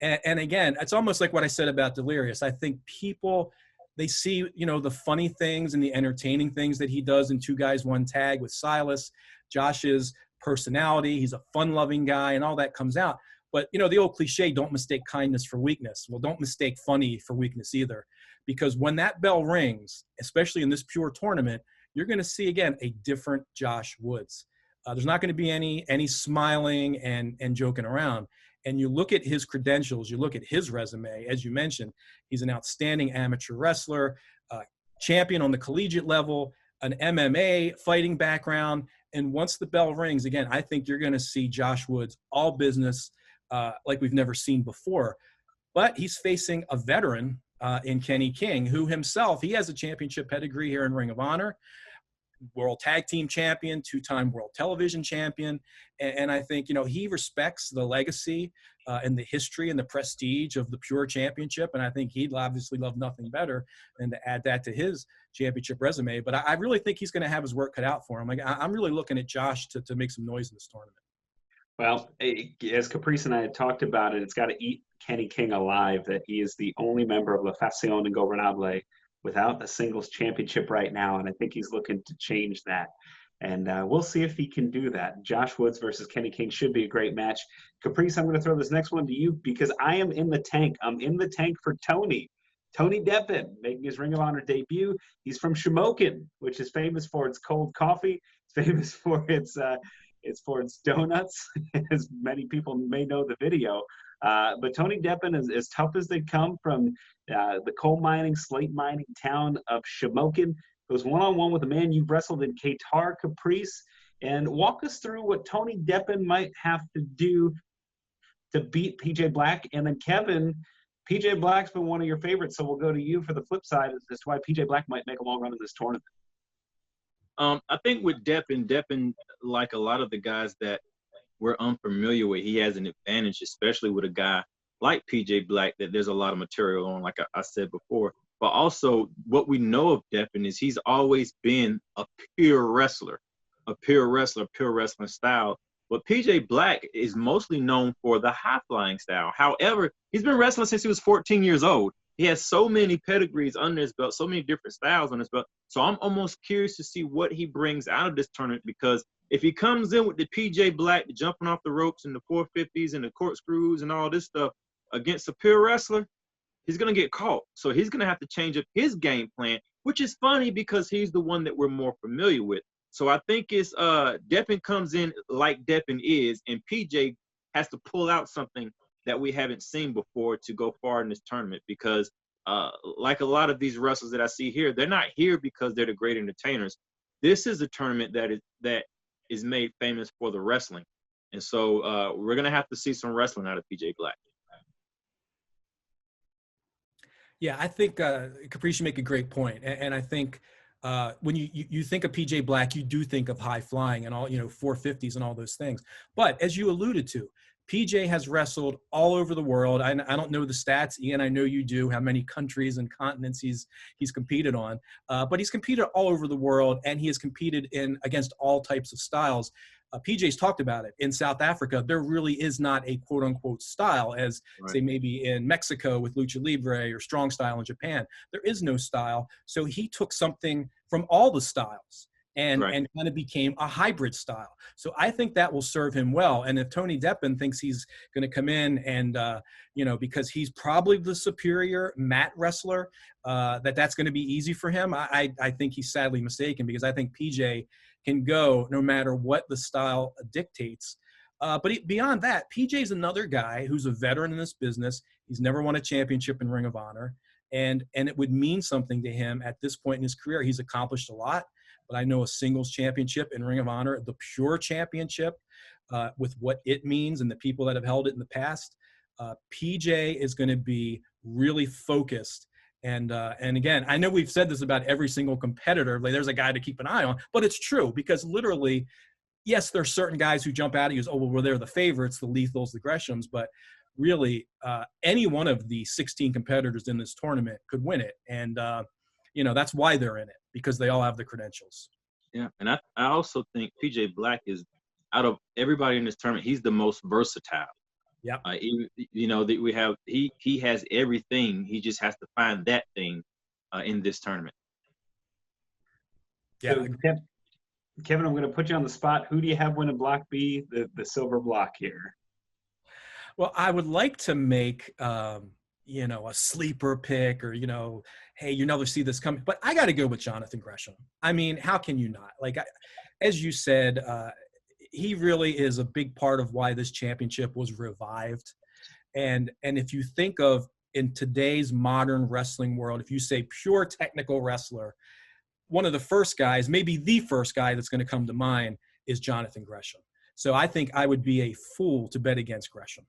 [SPEAKER 4] And again, it's almost like what I said about Delirious. I think people – they see, the funny things and the entertaining things that he does in Two Guys, One Tag with Silas, Josh's personality. He's a fun-loving guy, and all that comes out. But, the old cliche, don't mistake kindness for weakness. Well, don't mistake funny for weakness either. Because when that bell rings, especially in this pure tournament, you're going to see, again, a different Josh Woods. There's not going to be any smiling and joking around. And you look at his credentials, you look at his resume, as you mentioned, he's an outstanding amateur wrestler, champion on the collegiate level, an MMA fighting background. And once the bell rings, again, I think you're going to see Josh Woods all business like we've never seen before. But he's facing a veteran in Kenny King, who himself, he has a championship pedigree here in Ring of Honor. world tag team champion, 2-time world television champion. And I think, he respects the legacy and the history and the prestige of the Pure Championship. And I think he'd obviously love nothing better than to add that to his championship resume. But I really think he's going to have his work cut out for him. Like, I'm really looking at Josh to make some noise in this tournament.
[SPEAKER 1] Well, as Caprice and I had talked about it, it's got to eat Kenny King alive that he is the only member of La Facción Ingobernable without a singles championship right now, and I think he's looking to change that. And we'll see if he can do that. Josh Woods versus Kenny King should be a great match. Caprice, I'm going to throw this next one to you because I am in the tank. I'm in the tank for Tony. Tony Deppen making his Ring of Honor debut. He's from Shamokin, which is famous for its cold coffee. It's famous for its donuts, as many people may know the video. But Tony Deppen is as tough as they come from the coal mining, slate mining town of Shamokin. Goes one-on-one with a man you've wrestled in Qatar, Caprice. And walk us through what Tony Deppen might have to do to beat PJ Black. And then Kevin, PJ Black's been one of your favorites, so we'll go to you for the flip side as to why PJ Black might make a long run in this tournament.
[SPEAKER 2] I think with Deppen, like a lot of the guys that we're unfamiliar with, he has an advantage, especially with a guy like PJ Black that there's a lot of material on, like I said before. But also what we know of Deppen is he's always been a pure wrestling style. But PJ Black is mostly known for the high-flying style. However, he's been wrestling since he was 14 years old. He has so many pedigrees under his belt, so many different styles on his belt. So I'm almost curious to see what he brings out of this tournament, because if he comes in with the PJ Black jumping off the ropes and the 450s and the corkscrews and all this stuff against a pure wrestler, he's going to get caught. So he's going to have to change up his game plan, which is funny because he's the one that we're more familiar with. So I think it's Deppen comes in like Deppen is, and PJ has to pull out something that we haven't seen before to go far in this tournament, because like a lot of these wrestlers that I see here, they're not here because they're the great entertainers. This is a tournament that is made famous for the wrestling. And so we're going to have to see some wrestling out of PJ Black.
[SPEAKER 4] Yeah, I think Caprice, you make a great point. And I think when you think of PJ Black, you do think of high flying and all, 450s and all those things. But as you alluded to, PJ has wrestled all over the world. I don't know the stats, Ian. I know you do, how many countries and continents he's competed on. But he's competed all over the world, and he has competed against all types of styles. PJ's talked about it. In South Africa, there really is not a quote-unquote style, as, right, say, maybe in Mexico with Lucha Libre or Strong Style in Japan. There is no style. So he took something from all the styles and kind of became a hybrid style. So I think that will serve him well. And if Tony Deppen thinks he's going to come in and, because he's probably the superior mat wrestler, that's going to be easy for him, I think he's sadly mistaken, because I think PJ can go no matter what the style dictates. But beyond that, PJ's another guy who's a veteran in this business. He's never won a championship in Ring of Honor. And it would mean something to him at this point in his career. He's accomplished a lot. But I know a singles championship in Ring of Honor, the Pure Championship, with what it means and the people that have held it in the past, PJ is going to be really focused. And again, I know we've said this about every single competitor. Like, there's a guy to keep an eye on, but it's true, because literally, yes, there are certain guys who jump out at you as, oh, well, they're the favorites, the Lethals, the Greshams, but really any one of the 16 competitors in this tournament could win it. And, that's why they're in it, because they all have the credentials.
[SPEAKER 2] Yeah, and I also think PJ Black is, out of everybody in this tournament, he's the most versatile.
[SPEAKER 4] Yeah.
[SPEAKER 2] That we have, he has everything. He just has to find that thing in this tournament.
[SPEAKER 1] Yeah. So, Kevin, I'm going to put you on the spot. Who do you have winning Block B, the silver block here?
[SPEAKER 4] Well, I would like to make, a sleeper pick, or, hey, you never see this coming. But I got to go with Jonathan Gresham. I mean, how can you not? Like, as you said, he really is a big part of why this championship was revived. And if you think of, in today's modern wrestling world, if you say pure technical wrestler, one of the first guys, maybe the first guy that's going to come to mind is Jonathan Gresham. So I think I would be a fool to bet against Gresham.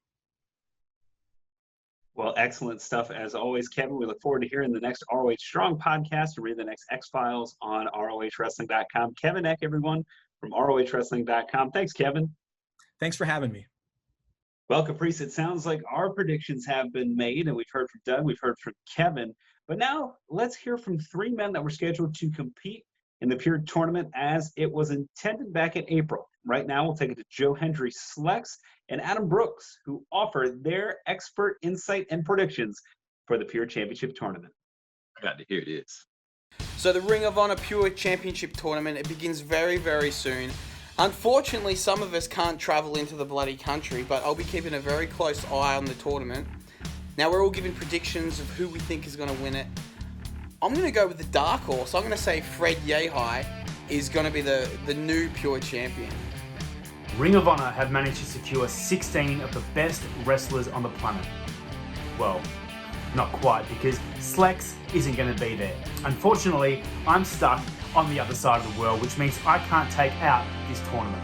[SPEAKER 1] Well, excellent stuff as always, Kevin. We look forward to hearing the next ROH Strong podcast and read the next X-Files on ROHWrestling.com. Kevin Eck, everyone, from ROHWrestling.com. Thanks, Kevin.
[SPEAKER 4] Thanks for having me.
[SPEAKER 1] Well, Caprice, it sounds like our predictions have been made, and we've heard from Doug, we've heard from Kevin. But now let's hear from three men that were scheduled to compete in the Pure Tournament as it was intended back in April. Right now, we'll take it to Joe Hendry Slex and Adam Brooks, who offer their expert insight and predictions for the Pure Championship Tournament.
[SPEAKER 2] I got to hear this.
[SPEAKER 5] So the Ring of Honor Pure Championship Tournament, it begins very, very soon. Unfortunately, some of us can't travel into the bloody country, but I'll be keeping a very close eye on the tournament. Now, we're all giving predictions of who we think is going to win it. I'm going to go with the dark horse. I'm going to say Fred Yehi is going to be the new Pure Champion.
[SPEAKER 6] Ring of Honor have managed to secure 16 of the best wrestlers on the planet. Well, not quite, because Slex isn't going to be there. Unfortunately, I'm stuck on the other side of the world, which means I can't take out this tournament.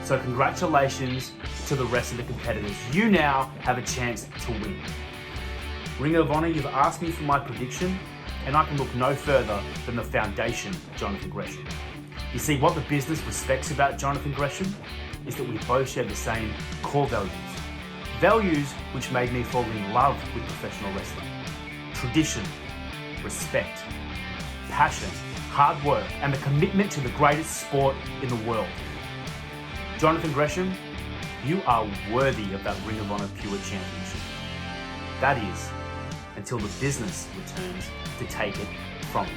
[SPEAKER 6] So congratulations to the rest of the competitors. You now have a chance to win. Ring of Honor, you've asked me for my prediction, and I can look no further than the foundation of Jonathan Gresham. You see, what the business respects about Jonathan Gresham is that we both share the same core values. Values which made me fall in love with professional wrestling. Tradition, respect, passion, hard work, and the commitment to the greatest sport in the world. Jonathan Gresham, you are worthy of that Ring of Honor Pure Championship. That is, until the business returns to take it from you.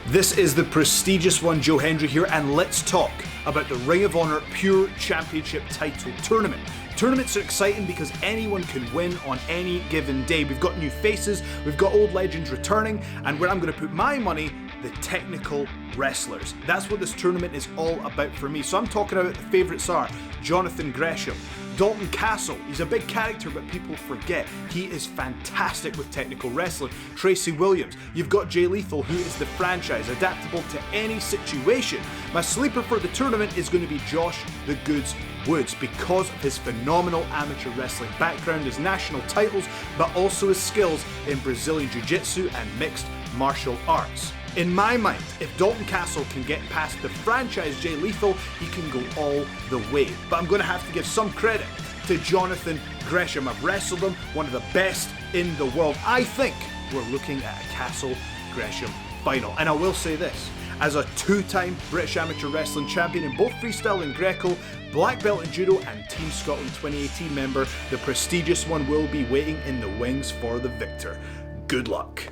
[SPEAKER 7] This is the prestigious one, Joe Hendry here, and let's talk about the Ring of Honor Pure Championship title tournament. Tournaments are exciting because anyone can win on any given day. We've got new faces, we've got old legends returning, and where I'm going to put my money, the technical wrestlers. That's what this tournament is all about for me. So I'm talking about the favourites are Jonathan Gresham, Dalton Castle. He's a big character, but people forget he is fantastic with technical wrestling. Tracy Williams. You've got Jay Lethal, who is the franchise, adaptable to any situation. My sleeper for the tournament is going to be Josh the Goods Woods because of his phenomenal amateur wrestling background, his national titles, but also his skills in Brazilian Jiu-Jitsu and mixed martial arts. In my mind, if Dalton Castle can get past the franchise Jay Lethal, he can go all the way. But I'm going to have to give some credit to Jonathan Gresham. I've wrestled him, one of the best in the world. I think we're looking at a Castle-Gresham final. And I will say this, as a two-time British Amateur Wrestling Champion in both freestyle and Greco, black belt in judo and Team Scotland 2018 member, the prestigious one will be waiting in the wings for the victor. Good luck.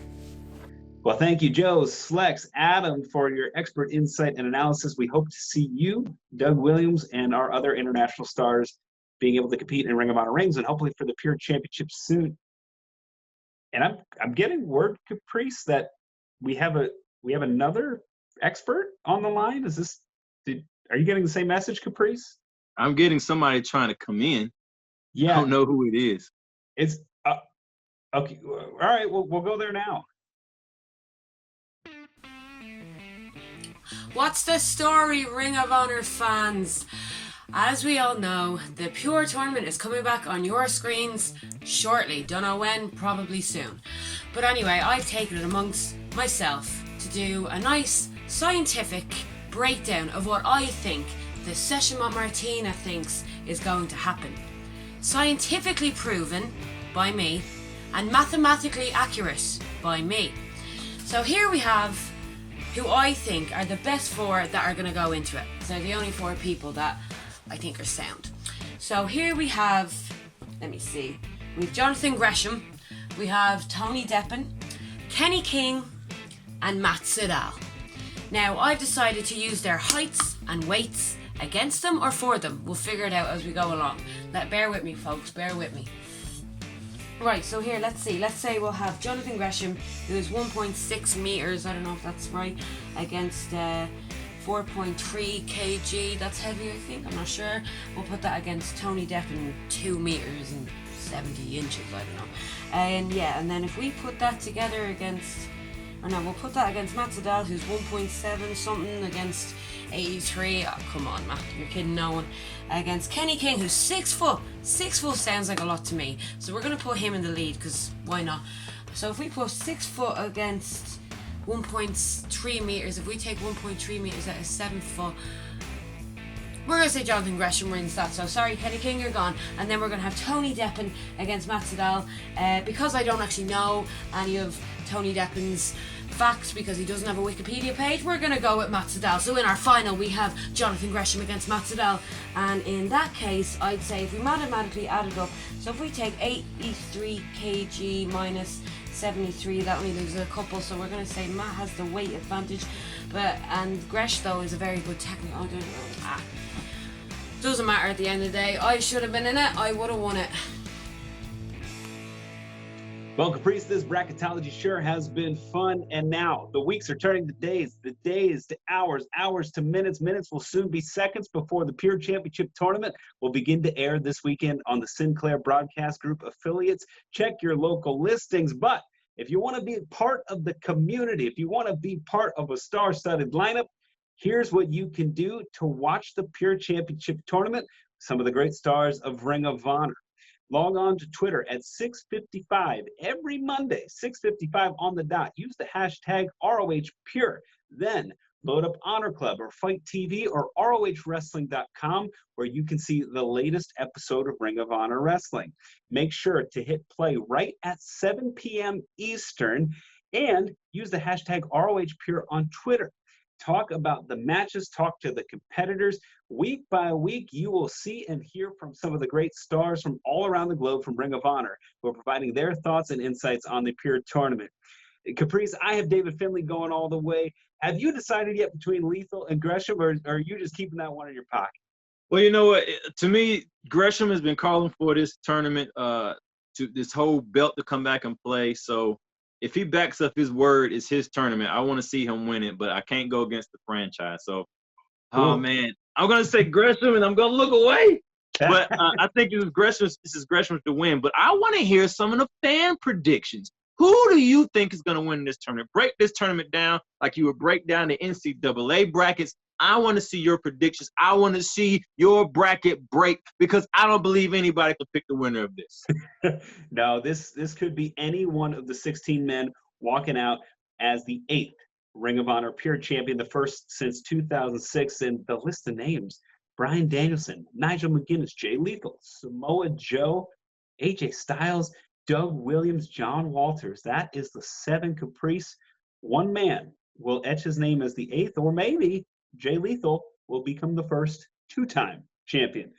[SPEAKER 1] Well, thank you, Joe, Slex, Adam, for your expert insight and analysis. We hope to see you, Doug Williams, and our other international stars being able to compete in Ring of Honor rings and hopefully for the Pure Championship soon. And I'm getting word, Caprice, that we have another expert on the line. Are you getting the same message, Caprice?
[SPEAKER 2] I'm getting somebody trying to come in.
[SPEAKER 1] Yeah.
[SPEAKER 2] I don't know who it is.
[SPEAKER 1] It's okay. All right, we'll go there now.
[SPEAKER 8] What's the story, Ring of Honor fans? As we all know, the Pure Tournament is coming back on your screens shortly. Don't know when, probably soon. But anyway, I've taken it amongst myself to do a nice scientific breakdown of what I think the session what Martina thinks is going to happen. Scientifically proven by me and mathematically accurate by me. So here we have who I think are the best four that are going to go into it. So the only four people that I think are sound. So here we have, let me see, we have Jonathan Gresham, we have Tony Deppen, Kenny King, and Matt Sydal. Now I've decided to use their heights and weights against them or for them. We'll figure it out as we go along. Bear with me, folks, bear with me. Right, so here, let's see. Let's say we'll have Jonathan Gresham, who is 1.6 meters, I don't know if that's right, against 4.3 kg. That's heavy, I think. I'm not sure. We'll put that against Tony Deppen, 2 meters and 70 inches, I don't know. And yeah, and then if we put that together against Or no, we'll put that against Matt Sydal, who's 1.7 something against 83. Oh, come on, Matt, you're kidding no one. Against Kenny King, who's 6 foot. 6 foot sounds like a lot to me. So we're going to put him in the lead, because why not? So if we put 6 foot against 1.3 meters, if we take 1.3 meters out of 7 foot, we're going to say Jonathan Gresham wins that. So sorry, Kenny King, you're gone. And then we're going to have Tony Deppen against Matt Sydal. Because I don't actually know any of Tony Deppen's facts, because he doesn't have a Wikipedia page, we're going to go with Matt Sydal. So in our final, we have Jonathan Gresham against Matt Sydal. And in that case, I'd say if we mathematically add it up, so if we take 83 kg minus 73, that only leaves a couple, so we're going to say Matt has the weight advantage. And Gresh, though, is a very good technical. I don't know. Doesn't matter at the end of the day. I should have been in it. I would have won it.
[SPEAKER 1] Well, Caprice, this bracketology sure has been fun. And now the weeks are turning to days, the days to hours, hours to minutes. Minutes will soon be seconds before the Pure Championship Tournament will begin to air this weekend on the Sinclair Broadcast Group affiliates. Check your local listings. But if you want to be part of the community, if you want to be part of a star-studded lineup, here's what you can do to watch the Pure Championship Tournament. Some of the great stars of Ring of Honor. Log on to Twitter at 6:55 every Monday, 6:55 on the dot. Use the hashtag ROHPure. Then load up Honor Club or Fight TV or ROHWrestling.com, where you can see the latest episode of Ring of Honor Wrestling. Make sure to hit play right at 7 p.m. Eastern and use the hashtag ROHPure on Twitter. Talk about the matches, talk to the competitors. Week by week, you will see and hear from some of the great stars from all around the globe from Ring of Honor, who are providing their thoughts and insights on the Pure Tournament. Caprice, I have David Finley going all the way. Have you decided yet between Lethal and Gresham, or are you just keeping that one in your pocket?
[SPEAKER 2] Well, you know what? To me, Gresham has been calling for this tournament, to this whole belt to come back and play. So if he backs up his word, it's his tournament. I want to see him win it, but I can't go against the franchise. So, oh man, I'm gonna say Gresham, and I'm gonna look away. But I think this is Gresham's to win. But I want to hear some of the fan predictions. Who do you think is gonna win this tournament? Break this tournament down like you would break down the NCAA brackets. I want to see your predictions. I want to see your bracket break, because I don't believe anybody could pick the winner of this.
[SPEAKER 1] No, this could be any one of the 16 men walking out as the 8th Ring of Honor Pure Champion, the first since 2006. And the list of names: Bryan Danielson, Nigel McGuinness, Jay Lethal, Samoa Joe, AJ Styles, Doug Williams, John Walters. That is the 7 Caprice. One man will etch his name as the 8th, or maybe Jay Lethal will become the first 2-time champion.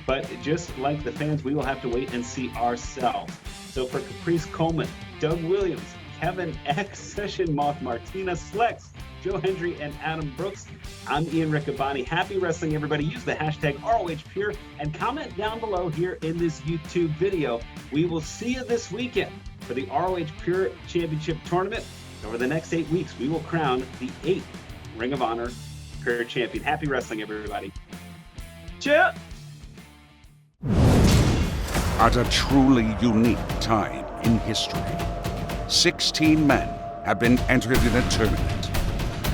[SPEAKER 1] But just like the fans, we will have to wait and see ourselves. So for Caprice Coleman, Doug Williams, Kevin X, Session Moth, Martina, Slex, Joe Hendry, and Adam Brooks, I'm Ian Riccaboni. Happy wrestling, everybody. Use the hashtag ROHPure and comment down below here in this YouTube video. We will see you this weekend for the ROH Pure Championship Tournament. Over the next 8 weeks, we will crown the 8th Ring of Honor Pure Champion. Happy wrestling, everybody.
[SPEAKER 2] Cheer!
[SPEAKER 9] At a truly unique time in history, 16 men have been entered in a tournament.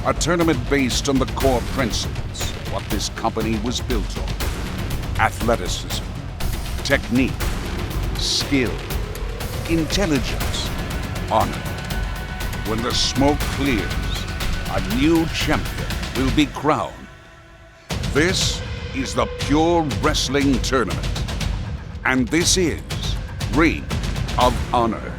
[SPEAKER 9] A tournament based on the core principles of what this company was built on: athleticism, technique, skill, intelligence, honor. When the smoke clears, a new champion will be crowned. This is the Pure Wrestling Tournament, and this is Ring of Honor.